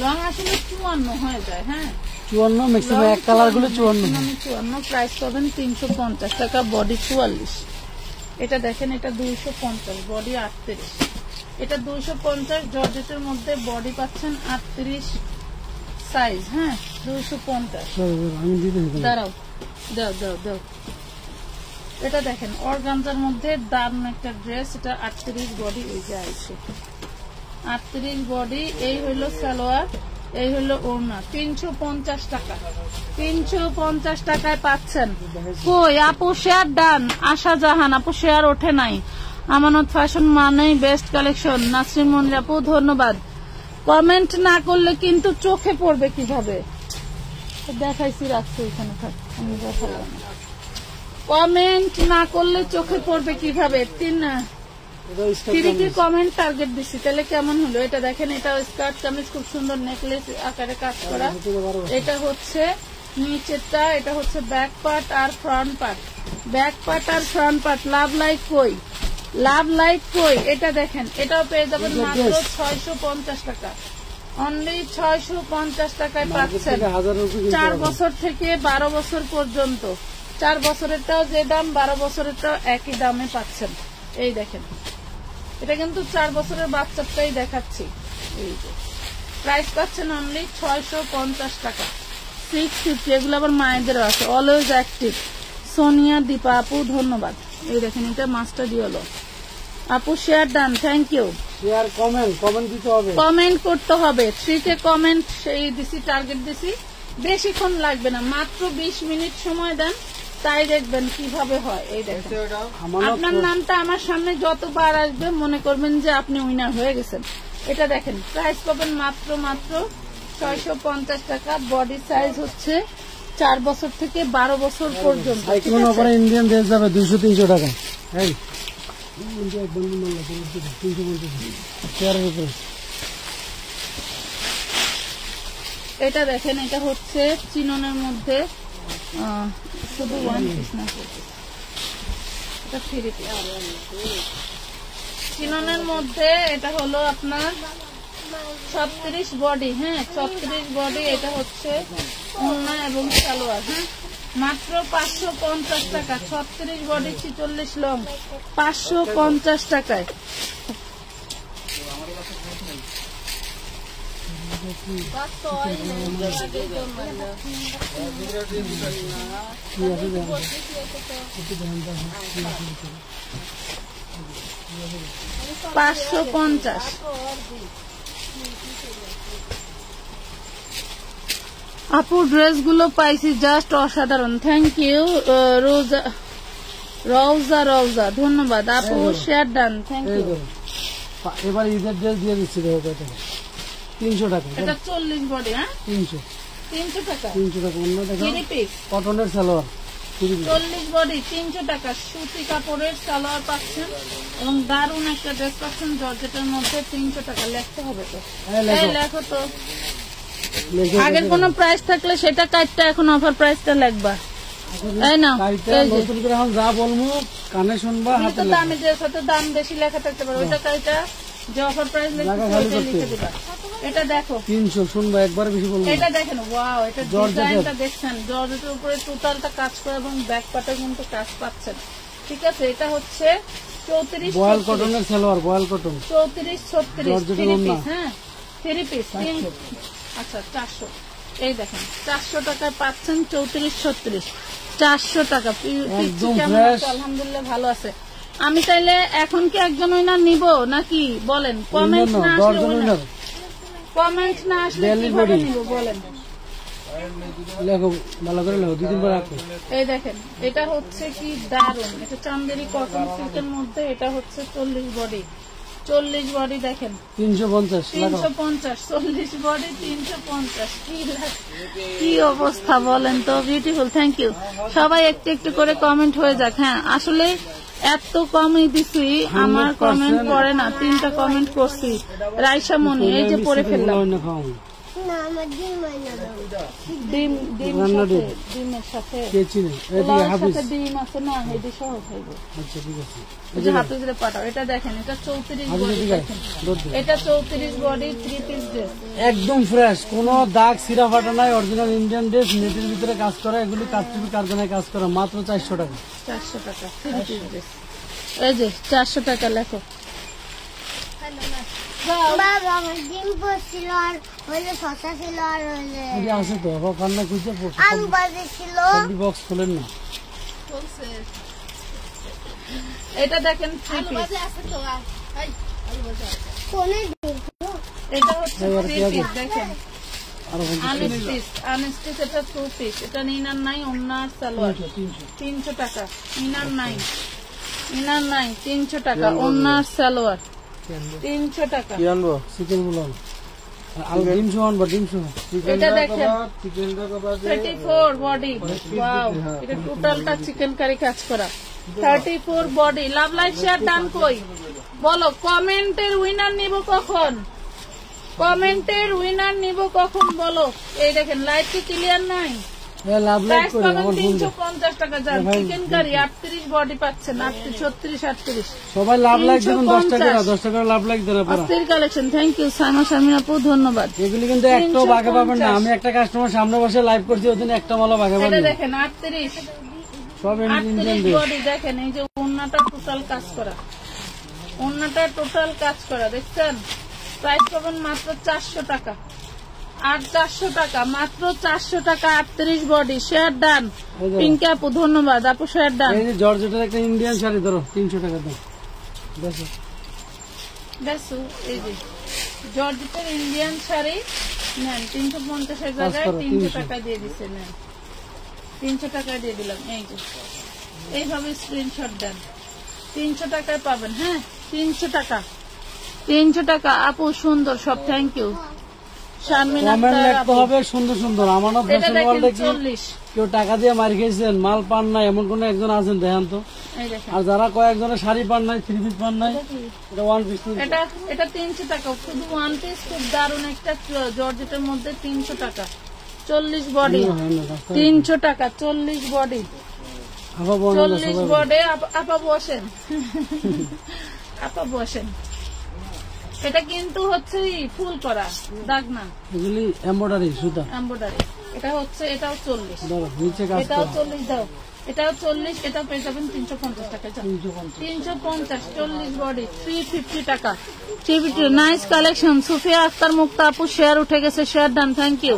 লং আসলে 54 হয়ে যায়, হ্যাঁ 54 ম্যাক্সিমাম এক কালার গুলো 54। প্রাইস পাবেন 350 টাকা, বডি 44। এটা দেখেন, এটা 250, বডি 38। এটা 250 জর্জেটের মধ্যে, বডি পাচ্ছেন 38 সাইজ, হ্যাঁ 250। দাঁড়াও, দাও দাও দাও। এটা দেখেন অর্গানজার মধ্যে দারুণ একটা ড্রেস, এটা 38 বডি, এই যে আছে 38 বডি। এই হইলো সালোয়ার, এই হইলো ওড়না। 350 টাকা, 350 টাকায় পাচ্ছেন। কই আপু শেয়ার ডান? আশা জাহান আপু শেয়ার ওঠে নাই। আমানত ফ্যাশন মানেই বেস্ট কালেকশন। নাসরিন মনির আপু ধন্যবাদ। কমেন্ট না করলে কিন্তু চোখে পড়বে কিভাবে, দেখাইছি রাখছি এখানে থাক, আমি দেখালাম। কমেন্ট না করলে চোখে পড়বে কিভাবে? 3 কমেন্ট টার্গেট দিচ্ছি, তাহলে কেমন হলো? এটা দেখেন, এটা স্কার্ট কামিজ, খুব সুন্দর নেকলেস আকারে কাজ করা। এটা হচ্ছে নিচেরটা, এটা হচ্ছে ব্যাক পার্ট আর ফ্রন্ট পার্ট, ব্যাক পার্ট আর ফ্রন্ট পার্ট। লাভ লাইক কই, লাভ লাইক কই? এটা দেখেন, এটাও পেয়ে যাবেন মাত্র 650 টাকা, অনলি 650 টাকায় পাচ্ছেন। 4 বছর থেকে 12 বছর পর্যন্ত, 4 বছরেরটাও যে দাম, 12 বছরেরটাও একই দামে পাচ্ছেন। এই দেখেন, এটা কিন্তু 4 বছরের বাচ্চাটাই দেখাচ্ছি। এই যে প্রাইস পাচ্ছেন অনলি 650 টাকা, 650। এগুলো আবার মায়েদেরও আছে। অলওয়েজ অ্যাক্টিভ, সোনিয়া দীপা আপু ধন্যবাদ। এই দেখেন, এটা মাস্টার হলো আপু, share done, thank you. Share comment দিতে হবে, কমেন্ট করতে হবে। 3 কমেন্ট সেই দিছি, টার্গেট দিছি। বেশিক্ষণ লাগবে না, মাত্র 20 মিনিট সময় দেন, তাই দেখবেন কিভাবে হয়। এই দেখেন, আপনার নামটা আমার সামনে যতবার আসবে মনে করবেন যে আপনি উইনার হয়ে গেছেন। এটা দেখেন, প্রাইস পাবেন মাত্র 650 টাকা। বডি সাইজ হচ্ছে 4 বছর থেকে 12 বছর পর্যন্ত। ইন্ডিয়ান ড্রেস যাবে 200-300 টাকা। এটা দেখেন, এটা হচ্ছে চিননের মধ্যে, শুধু 1 পিস না, এটা 3 পিস চিননের মধ্যে। এটা হলো আপনার 36 বডি, হ্যাঁ 36 বডি। এটা হচ্ছে ওড়না এবং সালোয়ার, হ্যাঁ মাত্র 550 টাকা। 36 বডি 46 লং, 550 টাকায়। $550। আপু ড্রেসগুলো পাইছি জাস্ট অসাধারণ, থ্যাংক ইউ। রওজা ধন্যবাদ আপু, শেয়ার ডান, থ্যাংক ইউ। এবার ঈদের ড্রেস দিয়ে দিচ্ছি 300 টাকা। এটা 40 বডি, হ্যাঁ 300 টাকা। 300 টাকা। অন্য টাকা কটনের সালোয়ার, 40 বডি 300 টাকা সুতি কাপড়ের সালোয়ার পাচ্ছেন এবং দারুন একটা ড্রেস পাচ্ছেন জর্জেটের মধ্যে 300 টাকা লিখতে হবে তো এই লেখো তো আগের কোন প্রাইস থাকলে সেটা কাটটা এখন অফার প্রাইসটা লিখবা তাই না নতুন করে এখন যা বলবো কানে শুনবা হাতে দামে যে সাথে দাম বেশি লেখা থাকতে পারে ওইটা কাইটা যে অফার প্রাইস লিখে দিবা এটা দেখো 300 শুনবা একবার বেশি বলবো এটা দেখেন ওয়াও এটা ডিজাইনটা দেখছেন জর্জেটের উপরে টোটালটা কাজ করে এবং ব্যাক পার্টে কিন্তু কাজ পাচ্ছেন ঠিক আছে এটা হচ্ছে 34 বয়েল কটনের সালোয়ার বয়েল কটন 34 36 3 পিস হ্যাঁ 3 পিস আচ্ছা 400 এই দেখেন 400 টাকায় পাচ্ছেন 34 36 400 টাকা কেমন আছে আলহামদুলিল্লাহ ভালো আছে আমি তাইলে এখন কি একজন না নিব নাকি বলেন কমেন্ট না আসলে কমেন্ট না আসলে কিভাবে নিব বলেন লেখো ভালো করে লেখো দুই দিন পর রাখো এই দেখেন এটা হচ্ছে কি দারুন এটা চান্দেরি কটন সিল্কের মধ্যে এটা হচ্ছে 40 বডি 40 বডি দেখেন 350 350 40 বডি 350 কি অবস্থা বলেন তো বিউটিফুল থ্যাংক ইউ সবাই একটু একটু করে কমেন্ট হয়ে যাক হ্যাঁ আসলে এত কমই দিছি আমার কমেন্ট পড়ে না 3টা কমেন্ট করছি রাইসা মনি এই যে পড়ে ফেললাম ডিমের সাথে ডিম আছে না এটি সহ খাইবো হাফিজরে পাঠাও এটা দেখেন এটা 34 বডি এটা 34 বডি 3 পিস ড্রেস একদম ফ্রেশ কোনো দাগ সিরা ফাটা নাই অরিজিনাল ইন্ডিয়ান ড্রেস নেটের ভিতরে কাজ করা এগুলি কাটচুপি কারখানায় কাজ করা মাত্র 400 টাকা 400 টাকা 3 পিস ড্রেস এই যে 400 টাকা লেখো বাবা আমার ডিম পড়ছিল আর হইলে শসা ছিল আর হইলে এটি আছে তো বাবা কান্না খুঁজে আলু ভাজি ছিল বক্স খোলেন না এটা দেখেন 3 পিস কোনে এটা হচ্ছে 3 পিস দেখেন আনস্টিচ এটা 2 পিস এটা নিনার নাই ওন্নার সালোয়ার 300 টাকা নিনার নাই 300 টাকা ওন্নার সালোয়ার 300 টাকা কি আনবো চিকেন গুলো আর ডিম সহ আনবো ডিম সহ এটা দেখেন 34 বডি ওয়াও এটা টোটালটা চিকেন কারি কাজ করা 34 বডি লাভ লাইক শেয়ার ডান কই বলো কমেন্টের উইনার নিব কখন বলো এই দেখেন লাইট কি ক্লিয়ার নাই লাভ লাইক করে আমার বন্ধু 350 টাকা যান চিকেন কারি 38 বডি পাচ্ছেন 36 38 সবাই লাভ লাইক দেন 10 টাকা লাভ লাইক দেন আপনারা আস্তির collection thank you Saima Sharmin আপু ধন্যবাদ এগুলি কিন্তু একটাও ভাগে পাবেন না আমি একটা কাস্টমার সামনে বসে লাইভ করছি ওদিন একটা মালা ভাগে পাবেন এটা দেখেন 38 সব ইন্ডিয়ান বডি দেখেন এই যে ওন্নাটা টোটাল কাজ করা দেখছেন প্রাইস পাবেন মাত্র 400 টাকা আর 400 টাকা মাত্র 400 টাকা 38 বডি শেয়ার ডান পিঙ্কি আপু ধন্যবাদ আপু শেয়ার ডান এই যে জর্জেটের একটা ইন্ডিয়ান শাড়ি ধরো 300 টাকা দাও দেখো এই যে জর্জেটের ইন্ডিয়ান শাড়ি নেন 350 এর জায়গায় 300 টাকা দিয়ে দিছে নেন 300 টাকা দিয়ে দিলাম এই যে এইভাবে স্ক্রিনশট দেন 300 টাকায় পাবেন হ্যাঁ 300 টাকা আপু সুন্দর সব থ্যাংক ইউ সুন্দর আমানত কেউ টাকা দিয়ে মারি খেয়েছেন মাল পান নাই এমন কোন একজন আছেন দেখেন তো আর যারা কয়েকজনের শাড়ি পান নাই 3 পিস পান নাই এটা 1 পিস এটা 300 টাকা শুধু 1 পিস খুব দারুণ একটা জর্জেটের মধ্যে 300 টাকা 40 বডি 300 টাকা 40 বডি 40 বডি আপা বসেন এটা কিন্তু হচ্ছে ফুল করা দাগ না এগুলি এমব্রয়ডারি সুতা এমব্রয়ডারি এটা হচ্ছে এটাও 40 দাও নিচে কাজ এটাও 40 দাও এটাও 40 এটা পেয়ে যাবেন 350 টাকা 350 40 বডি 350 টাকা 350 নাইস কালেকশন সুফিয়া আক্তার মুক্তা আপু শেয়ার উঠে গেছে share done thank you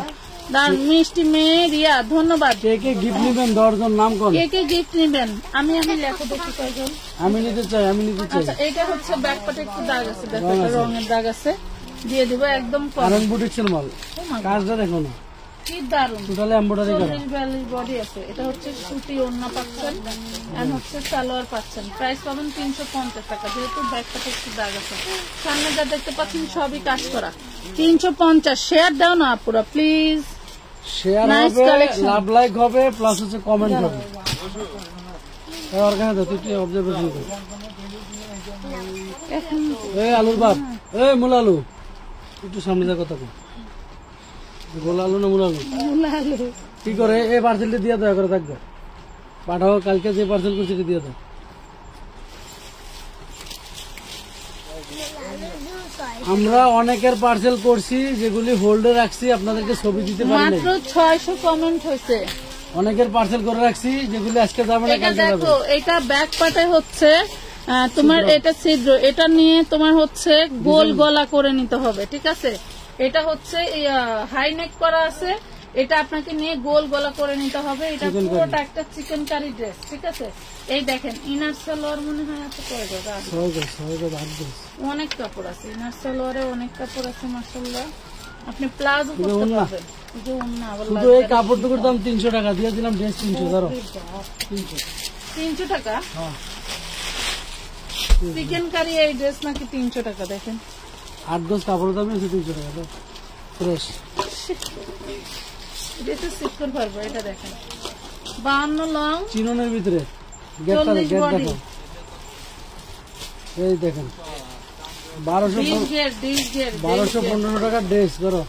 done মিষ্টি মেয়ে রিয়া ধন্যবাদ কে গিফট নেবেন 10 জন নাম কোন কে গিফট নেবেন আমি লেখো দেখি কয়জন আমি নিতে চাই আচ্ছা এটা হচ্ছে ব্যাক পাটে একটু দাগ আছে দেখো এটা রঙের দাগ আছে দিয়ে দিব একদম আরং বুটিক্সের মাল কাজটা দেখো না কি দারুন টোটালি এমব্রয়ডারি করা 40 বডি আছে এটা হচ্ছে সুতি ওড়না পাচ্ছেন এন্ড হচ্ছে সালোয়ার পাচ্ছেন প্রাইস পাবেন 350 টাকা যেহেতু ব্যাক পাটে একটু দাগ আছে সামনে যা দেখতে পাচ্ছেন সবই কাজ করা 350 শেয়ার দাও না আপুরা প্লিজ শেয়ার হবে লাভ লাইক হবে প্লাস হচ্ছে কমেন্ট হবে আর কেন তুই কি অবজারভেশন কর এই আলুর বাপ এই মূল আলু একটু সামনে যা কথা কর গোল আলু না মূল আলু কি করে এই পার্সেলটা দিয়ে দেওয়া করে থাকবে পাঠাও কালকে যে পার্সেল করছি দিয়ে দাও আমরা অনেকের পার্সেল করছি যেগুলি হোল্ডে রাখছি আপনাদেরকে ছবি দিতে পারি নাই মাত্র 600 কমেন্ট হয়েছে অনেকের পার্সেল করে রাখছি যেগুলি আজকে যাবে না এটা কালকে যাবে দেখো এটা ব্যাক পাটে হচ্ছে তোমার এটা ছিদ্র এটা নিয়ে তোমার হচ্ছে গোল গলা করে নিতে হবে ঠিক আছে এটা হচ্ছে হাই নেক করা আছে এটা আপনাকে নিয়ে গোল গলা করে নিতে হবে এটা পুরোটা একটা চিকেন কারি ড্রেস ঠিক আছে এই দেখেন ইনার সালোয়ার মনে হয় আছে অনেক কাপড় আছে ইনার সালোয়ারে অনেক কাপড় আছে মাশাআল্লাহ আপনি প্লাজো করতে পারবেন যে ওন্না আবার শুধু এই কাপড় টুকুর দাম 300 টাকা দিয়ে দিলাম ড্রেস 300 ধরো 300 টাকা চিকেন কারি এই ড্রেস নাকি 300 টাকা দেখেন 8 কাপড় দাম আছে 300 টাকা তো ফ্রেশ এটা তো সিকর পারবো এটা দেখেন 52 লং চিননের ভিতরে গেটটা দেখো এই দেখেন 1215 টাকা ড্রেস করো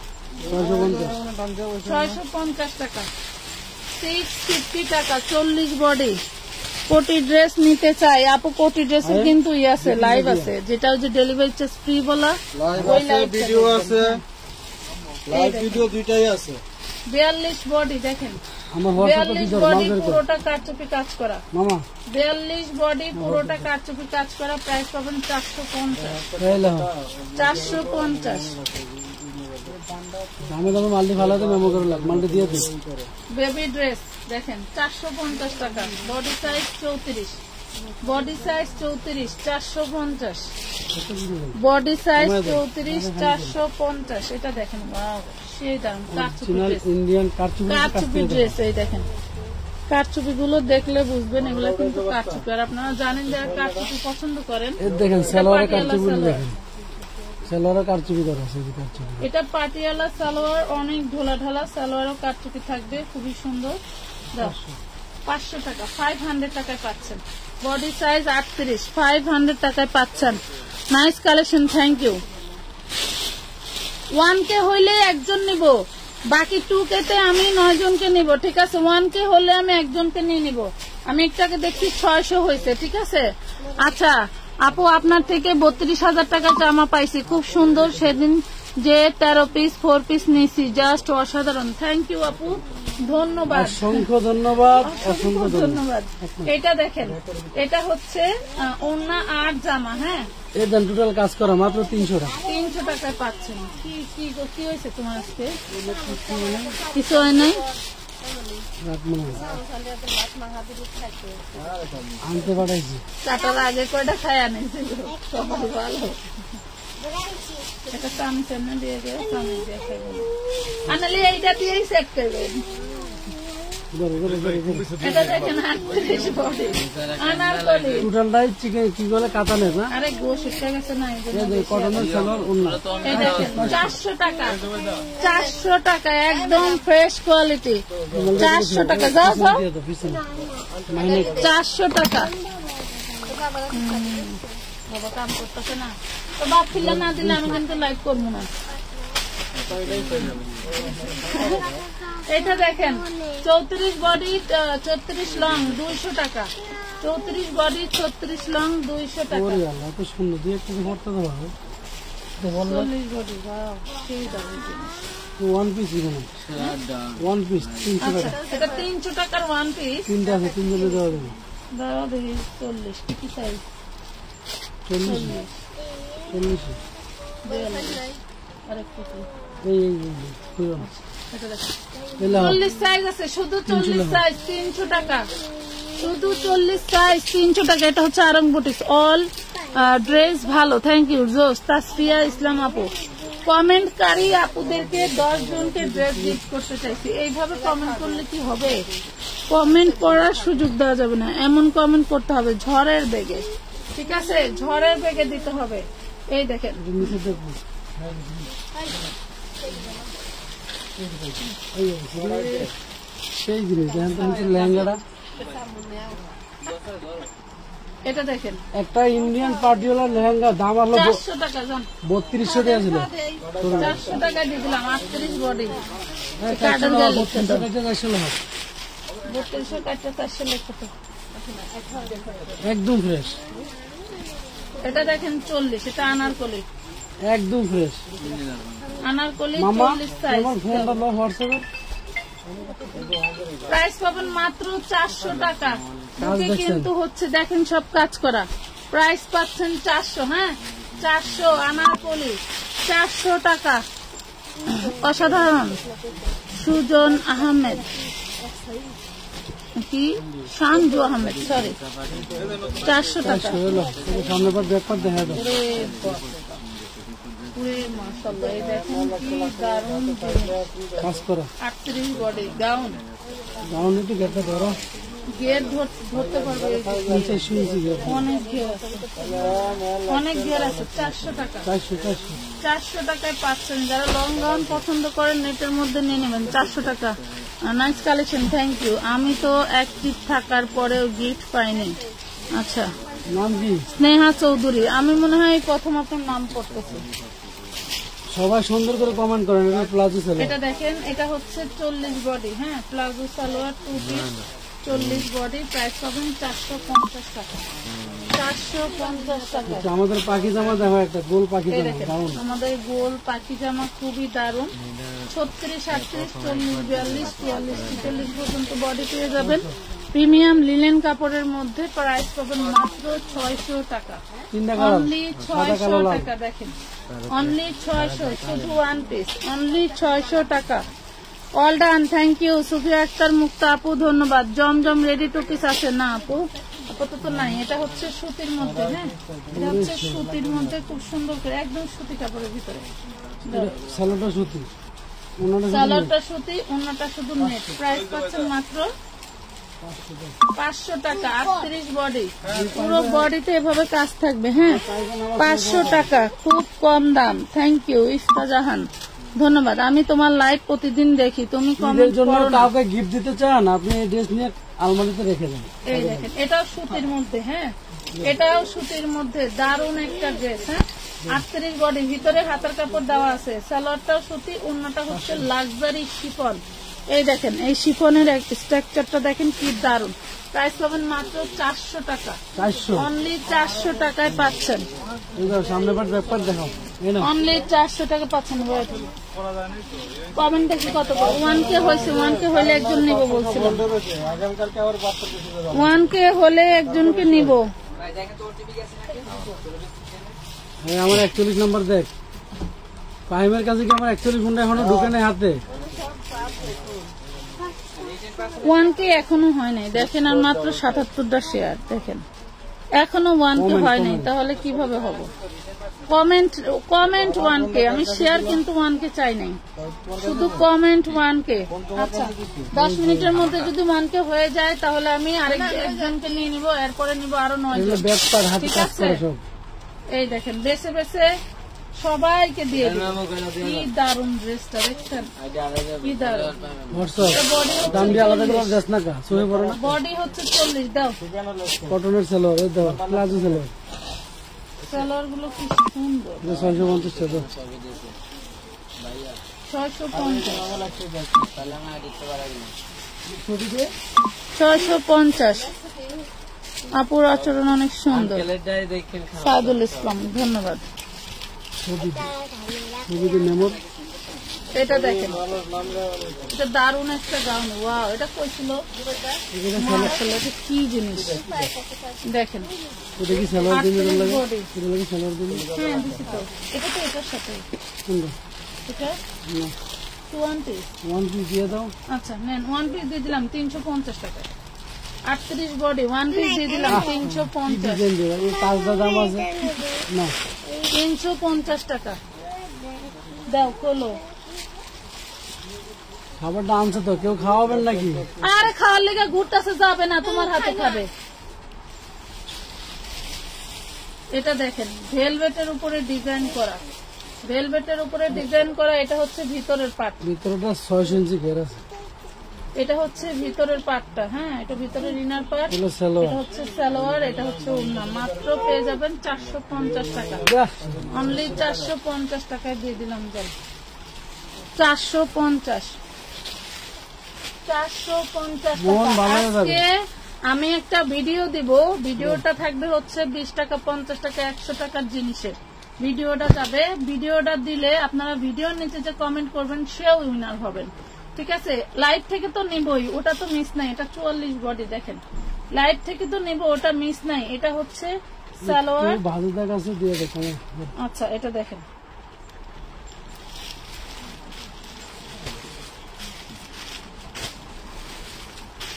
650 টাকা 650 টাকা 40 বডি কোটি ড্রেস নিতে চাই আপু কোটি ড্রেসের কিন্তু আছে লাইভ আছে যেটা যে ডেলিভারি চার্জ ফ্রি বলা ওই লাইভ ভিডিও আছে লাইভ ভিডিও দুইটাই আছে 42 বডি দেখেন আমার হোয়াটসঅ্যাপে কি দরকার মাল বের করো পুরোটা কারচুপি কাজ করা মামা 42 বডি পুরোটা কারচুপি কাজ করা প্রাইস পাবেন 450 এই লাও 450 দামে দামে মালটি ফালাতে মেমো করে লাগ মালটি দিয়ে দিই বেবি ড্রেস দেখেন 450 টাকা body size 34 body size 34 450 body size 34 450 এটা দেখেন ওয়াও সেই দাম ইন্ডিয়ান কারচুপি ড্রেস এই দেখেন কারচুপি গুলো দেখলে বুঝবেন এগুলো কিন্তু কারচুপি আর আপনারা জানেন যারা কারচুপি পছন্দ করেন এই দেখেন সালোয়ারের কারচুপি দেখেন সালোয়ারের কারচুপি করা আছে এই কারচুপি এটা পাটিয়ালা সালোয়ার অনেক ঢোলা ঢালা সালোয়ারও কারচুপি থাকবে খুবই সুন্দর দাও 500 টাকা 500 টাকায় পাচ্ছেন বডি সাইজ 38 500 টাকায় পাচ্ছেন nice collection thank you 1K হইলে একজন নিব বাকি 2K তে আমি 9 জনকে নিব ঠিক আছে 1K হলে আমি একজনকে নিয়ে নিব আমি একটাকে দেখছি 600 হয়েছে ঠিক আছে আচ্ছা আপু আপনার থেকে 32,000 টাকা জামা পাইছি খুব সুন্দর সেদিন যে 13 পিস 4 পিস নিয়েছি জাস্ট অসাধারণ থ্যাংক ইউ আপু ধন্যবাদ অসংখ্য ধন্যবাদ অসংখ্য ধন্যবাদ এটা দেখেন এটা হচ্ছে ওন্না আর জামা হ্যাঁ এই দেন টোটাল কাজ করা মাত্র 300 টাকা 300 টাকায় পাচ্ছেন কি কি কি হয়েছে তোমার আজকে কিছু হয় নাই আনতে পাঠাইছি কাটার আগে কয়টা খায় আনেছিল সবাই ভালো এটা চামচ এনে দিয়ে গেলে চামচ দিয়ে খাইবেন আনালে এইটা দিয়েই সেট করবেন এটা দেখেন 38 বডি আনারকলি টোটালটাই চিকেন কি বলে কাতানে না আরে গোশ উঠে গেছে না এই কটনের সালোয়ার ওন্না এই দেখেন 400 টাকা একদম ফ্রেশ কোয়ালিটি 400 টাকা যাও যাও 400 টাকা বাবা কাম করতেছে না তো বাপ ফিল্লা না দিলে আমি কিন্তু লাইভ করবো না এটা দেখেন 34 বডি 34 লং 200 টাকা 34 বডি 36 লং 200 টাকা ওরে আল্লাহ এত সুন্দর দিয়ে একটু করতে দাও 40 বডি ওয়াও সেই দাম ওয়ান পিস দিবেন ওয়ান পিস 300 টাকা এটা 300 টাকার ওয়ান পিস তিনটা আছে তিনজনে দেওয়া যাবে দাও দেখি 40 কি সাইজ 40 আরেকটু এই 40 সাইজ আছে শুধু 40 সাইজ 300 টাকা শুধু 40 সাইজ 300 টাকা এটা হচ্ছে আরং বুটিক অল ড্রেস ভালো থ্যাংক ইউ জোস তাসফিয়া ইসলাম আপু কমেন্টকারী আপুদেরকে 10 জনকে ড্রেস গিফট করতে চাইছি এইভাবে কমেন্ট করলে কি হবে কমেন্ট করার সুযোগ দেওয়া যাবে না এমন কমেন্ট করতে হবে ঝড়ের বেগে ঠিক আছে ঝড়ের বেগে দিতে হবে এই দেখেন সেই জিনিস দেখেন তো হচ্ছে লেহেঙ্গাটা এটা দেখেন একটা ইন্ডিয়ান পার্টিওয়ালা লেহেঙ্গা দাম হলো 400 টাকা জান 3200 টাকা ছিল। 400 টাকা দিয়ে দিলাম 38 বডি হ্যাঁ, কাটার 3200 টাকা আসলে হয়। 3200 কাটতে 400 লেখা তো একদম ফ্রেশ, এটা দেখেন 40 এটা আনারকলি একদম ফ্রেশ। আনারকলি মামা 40 সাইজ আমার ফোনটা লো হোয়াটসঅ্যাপে। প্রাইস পাবেন মাত্র 400 টাকা কাজ বুকে দেখছেন? কিন্তু হচ্ছে দেখেন সব কাজ করা প্রাইস পাচ্ছেন 400 হ্যাঁ 400 আনারকলি 400 টাকা অসাধারণ সুজন আহমেদ কি শানজু আহমেদ সরি 400 টাকা হলো সামনে পর ব্যাপার দেখা দাও। ওরে পুরে মাশাআল্লাহ এই দেখেন কি দারুণ কাজ করা 38 বডি গাউন গাউন একটু গেটটা ধরো, গিয়ার ধরতে পারবে এই যে। নিচে শুনছি গেট অনেক ঘের আছে অনেক ঘের আছে 400 টাকা 400 টাকায় পাচ্ছেন যারা লং গাউন পছন্দ করেন নেটের মধ্যে নিয়ে নেবেন 400 টাকা নাইস কালেকশন থ্যাংক ইউ আমি তো অ্যাক্টিভ থাকার পরেও গিফট পাইনি আচ্ছা নাম কি? স্নেহা চৌধুরী আমি মনে হয় এই প্রথম আপনার নাম পড়তেছি সবাই সুন্দর করে কমেন্ট করেন। এটা প্লাজো ছিল, এটা দেখেন এটা হচ্ছে 40 বডি হ্যাঁ palazzo salwar 2 piece 40 body price পাবেন 450 টাকা 450 টাকা আমাদের পাখি জামা দেখো, একটা গোল পাখি এই জামা দেখেন গাউন। আমাদের গোল পাখি জামা খুবই দারুণ 36 38 40 42 43 44 পর্যন্ত বডি পেয়ে যাবেন প্রিমিয়াম লিনেন কাপড়ের মধ্যে প্রাইস পাবেন মাত্র 600 টাকা তিনটা কালার, অনলি সাদা কালো 600 লাল। টাকা দেখেন অনলি 600 শুধু ওয়ান পিস অনলি 600 টাকা all done thank you Sufia Akter Mukta আপু ধন্যবাদ জমজম রেডি টু পিস আছে না আপু আপাতত নাই এটা হচ্ছে সুতির মধ্যে হ্যাঁ এটা হচ্ছে সুতির মধ্যে খুব সুন্দর করে একদম সুতি কাপড়ের ভিতরে সালোটা সুতি, ওনাটা সুতি। সালোয়ারটা সুতি অন্যটা শুধু নেট প্রাইস পাচ্ছেন মাত্র 500 টাকা 38 বডি পুরো বডিতে এভাবে কাজ থাকবে হ্যাঁ 500 টাকা খুব কম দাম থ্যাংক ইউ ইফতা জাহান ধন্যবাদ আমি তোমার লাইভ প্রতিদিন দেখি তুমি ঈদের কমেন্ট জন্য করো না কাউকে গিফট দিতে চান, আপনি এই ড্রেস নিয়ে আলমারিতে রেখে দেন। এই দেখেন এটাও সুতির মধ্যে হ্যাঁ এটাও সুতির মধ্যে দারুণ একটা ড্রেস হ্যাঁ 38 বডি ভিতরে হাতার কাপড় দেওয়া আছে সালোয়ারটাও সুতি অন্যটা হচ্ছে লাক্সারি শিফন এই দেখেন এই শিফনের স্ট্রাকচারটা দেখেন কি দারুণ প্রাইস পাবেন মাত্র 400 টাকা 400 অনলি 400 টাকায় পাচ্ছেন এই দাও, সামনে পাট ব্যাপার দেখাও, এই না অনলি 400 টাকা পাচ্ছেন কমেন্ট দেখি কত 1K হয়েছে 1K হলে একজন নিব বলছিলাম আগামীকালকে আবার বাচ্চা বেশি দেবো। 1K হলে একজনকে নিব এই আমার 41 নাম্বার দেখ, ফাহিমের কাছে কি আমার 41 ফোনটা এখনো ঢুকে নেই হাতে। 1K এখনো হয় নাই দেখেন আর মাত্র 77টা শেয়ার দেখেন এখনো 1K হয় নাই তাহলে কিভাবে হবে কমেন্ট 1K আমি শেয়ার কিন্তু 1K চাই নাই শুধু কমেন্ট 1K আচ্ছা 10 মিনিটের মধ্যে যদি 1K হয়ে যায় তাহলে আমি আরেকজনকে নিয়ে নিব এরপরে নিব আরো 9 এগুলো জন ব্যাপার হাতে ঠিক কাজ আছে করে সব। এই দেখেন বেছে বেছে সবাইকে দিয়ে দিন কি দারুণ ড্রেসটা দেখছেন কি দারুণ হোয়াটসঅ্যাপ বডি দাম দিয়ে আলাদা করে যাস না কা, সহে পড়ো না। বডি হচ্ছে 40 দাও কটনের সালোয়ার, এই দাও প্লাজো সালোয়ার, সালোয়ার গুলো কি সুন্দর এটা 650 টাকা। 650 আপুর আচরণ অনেক সুন্দর সাদুল ইসলাম ধন্যবাদ ছবিতে মেমোর এটা দেখেন এটা দারুণ একটা গাউন ওয়াও এটা কইছিল মাশাআল্লাহ এটা কি জিনিস দেখেন এটা কি সালোয়ার দিন লাগে, বডি এটা লাগে সালোয়ার দিন হ্যাঁ দিছি তো এটা তো এটার সাথে কোনটা এটা 1 পিস ওয়ান পিস দিয়ে দাও। আচ্ছা নেন 1 পিস দিয়ে দিলাম 350 টাকা 38 বডি 1 পিস দিয়ে দিলাম 350 ডিজাইন দিয়ে দাও, পাঁচটা দাম আছে না 350 টাকা দাও কলো খাবারটা আনছে তো, কেউ খাওয়াবেন নাকি? আরে খাওয়ার লেগে ঘুরতেছে যাবে না তোমার হাতে খাবে এটা দেখেন ভেলভেটের উপরে ডিজাইন করা ভেলভেটের উপরে ডিজাইন করা এটা হচ্ছে ভিতরের পার্ট ভিতরটা 6 ইঞ্চি ঘের আছে, এটা হচ্ছে ভিতরের পার্টটা, হ্যাঁ এটা ভিতরের ইনার পার্ট, এগুলো সালোয়ার। এটা হচ্ছে সালোয়ার, এটা হচ্ছে ওড়না। মাত্র পেয়ে যাবেন 450 টাকা, বাহ, অনলি 450 টাকায় দিয়ে দিলাম। যান 450 মন ভালো হয়ে যাবে। আজকে আমি একটা ভিডিও দিব, ভিডিওটা থাকবে হচ্ছে 20 টাকা 50 টাকা 100 টাকার জিনিসের ভিডিওটা যাবে। ভিডিওটা দিলে আপনারা ভিডিওর নিচে যে কমেন্ট করবেন সেও উইনার হবেন, ঠিক আছে? লাইভ থেকে তো নিবই, ওটা তো মিস নাই। এটা 44 বডি, দেখেন লাইভ থেকে তো নিব, ওটা মিস নাই। এটা হচ্ছে সালোয়ার। ভাজুদার কাছে দিয়ে দেখেন। আচ্ছা এটা দেখেন,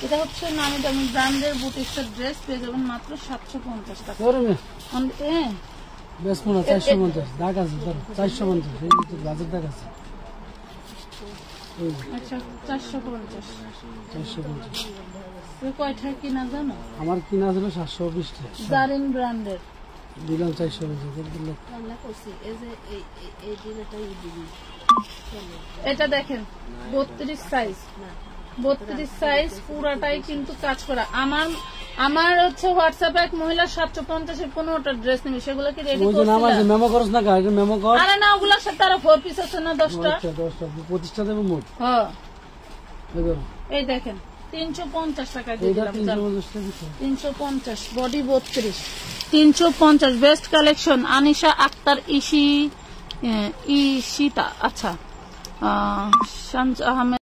এটা হচ্ছে নামি দামি ব্র্যান্ডের বুটিক্সের ড্রেস, পেয়ে যাবেন মাত্র 750 টাকা। বেশ মনে হয় 450 দাগ আছে, 450 এই যে বাজার দাগ আছে। আচ্ছা 450 450 কয়টা কিনা জানো? আমার কিনা ছিল 720 টাকা, জারিন ব্র্যান্ডের দিলাম 450 দিলে। এটা দেখেন 32 সাইজ, 32 সাইজ পুরাটাই কিন্তু কাজ করা। আমার হচ্ছে হোয়াটসঅ্যাপে এক মহিলা 750 এর 15টা ড্রেস নেবে, সেগুলো কি রেডি ওই যে নাম আছে মেমো করছ না কাজ মেমো কর। আরে না ওগুলোর সাথে আরো 4 পিস আছে না, 10টা 25টা দেব মোট। হ্যাঁ দেখো এই দেখেন 350 টাকা দিয়ে এইটা দিলাম। 350 টাকা দিছে। 350 body 32 350 best collection. Anisha Akter Ishita, আচ্ছা শামস আহমেদ।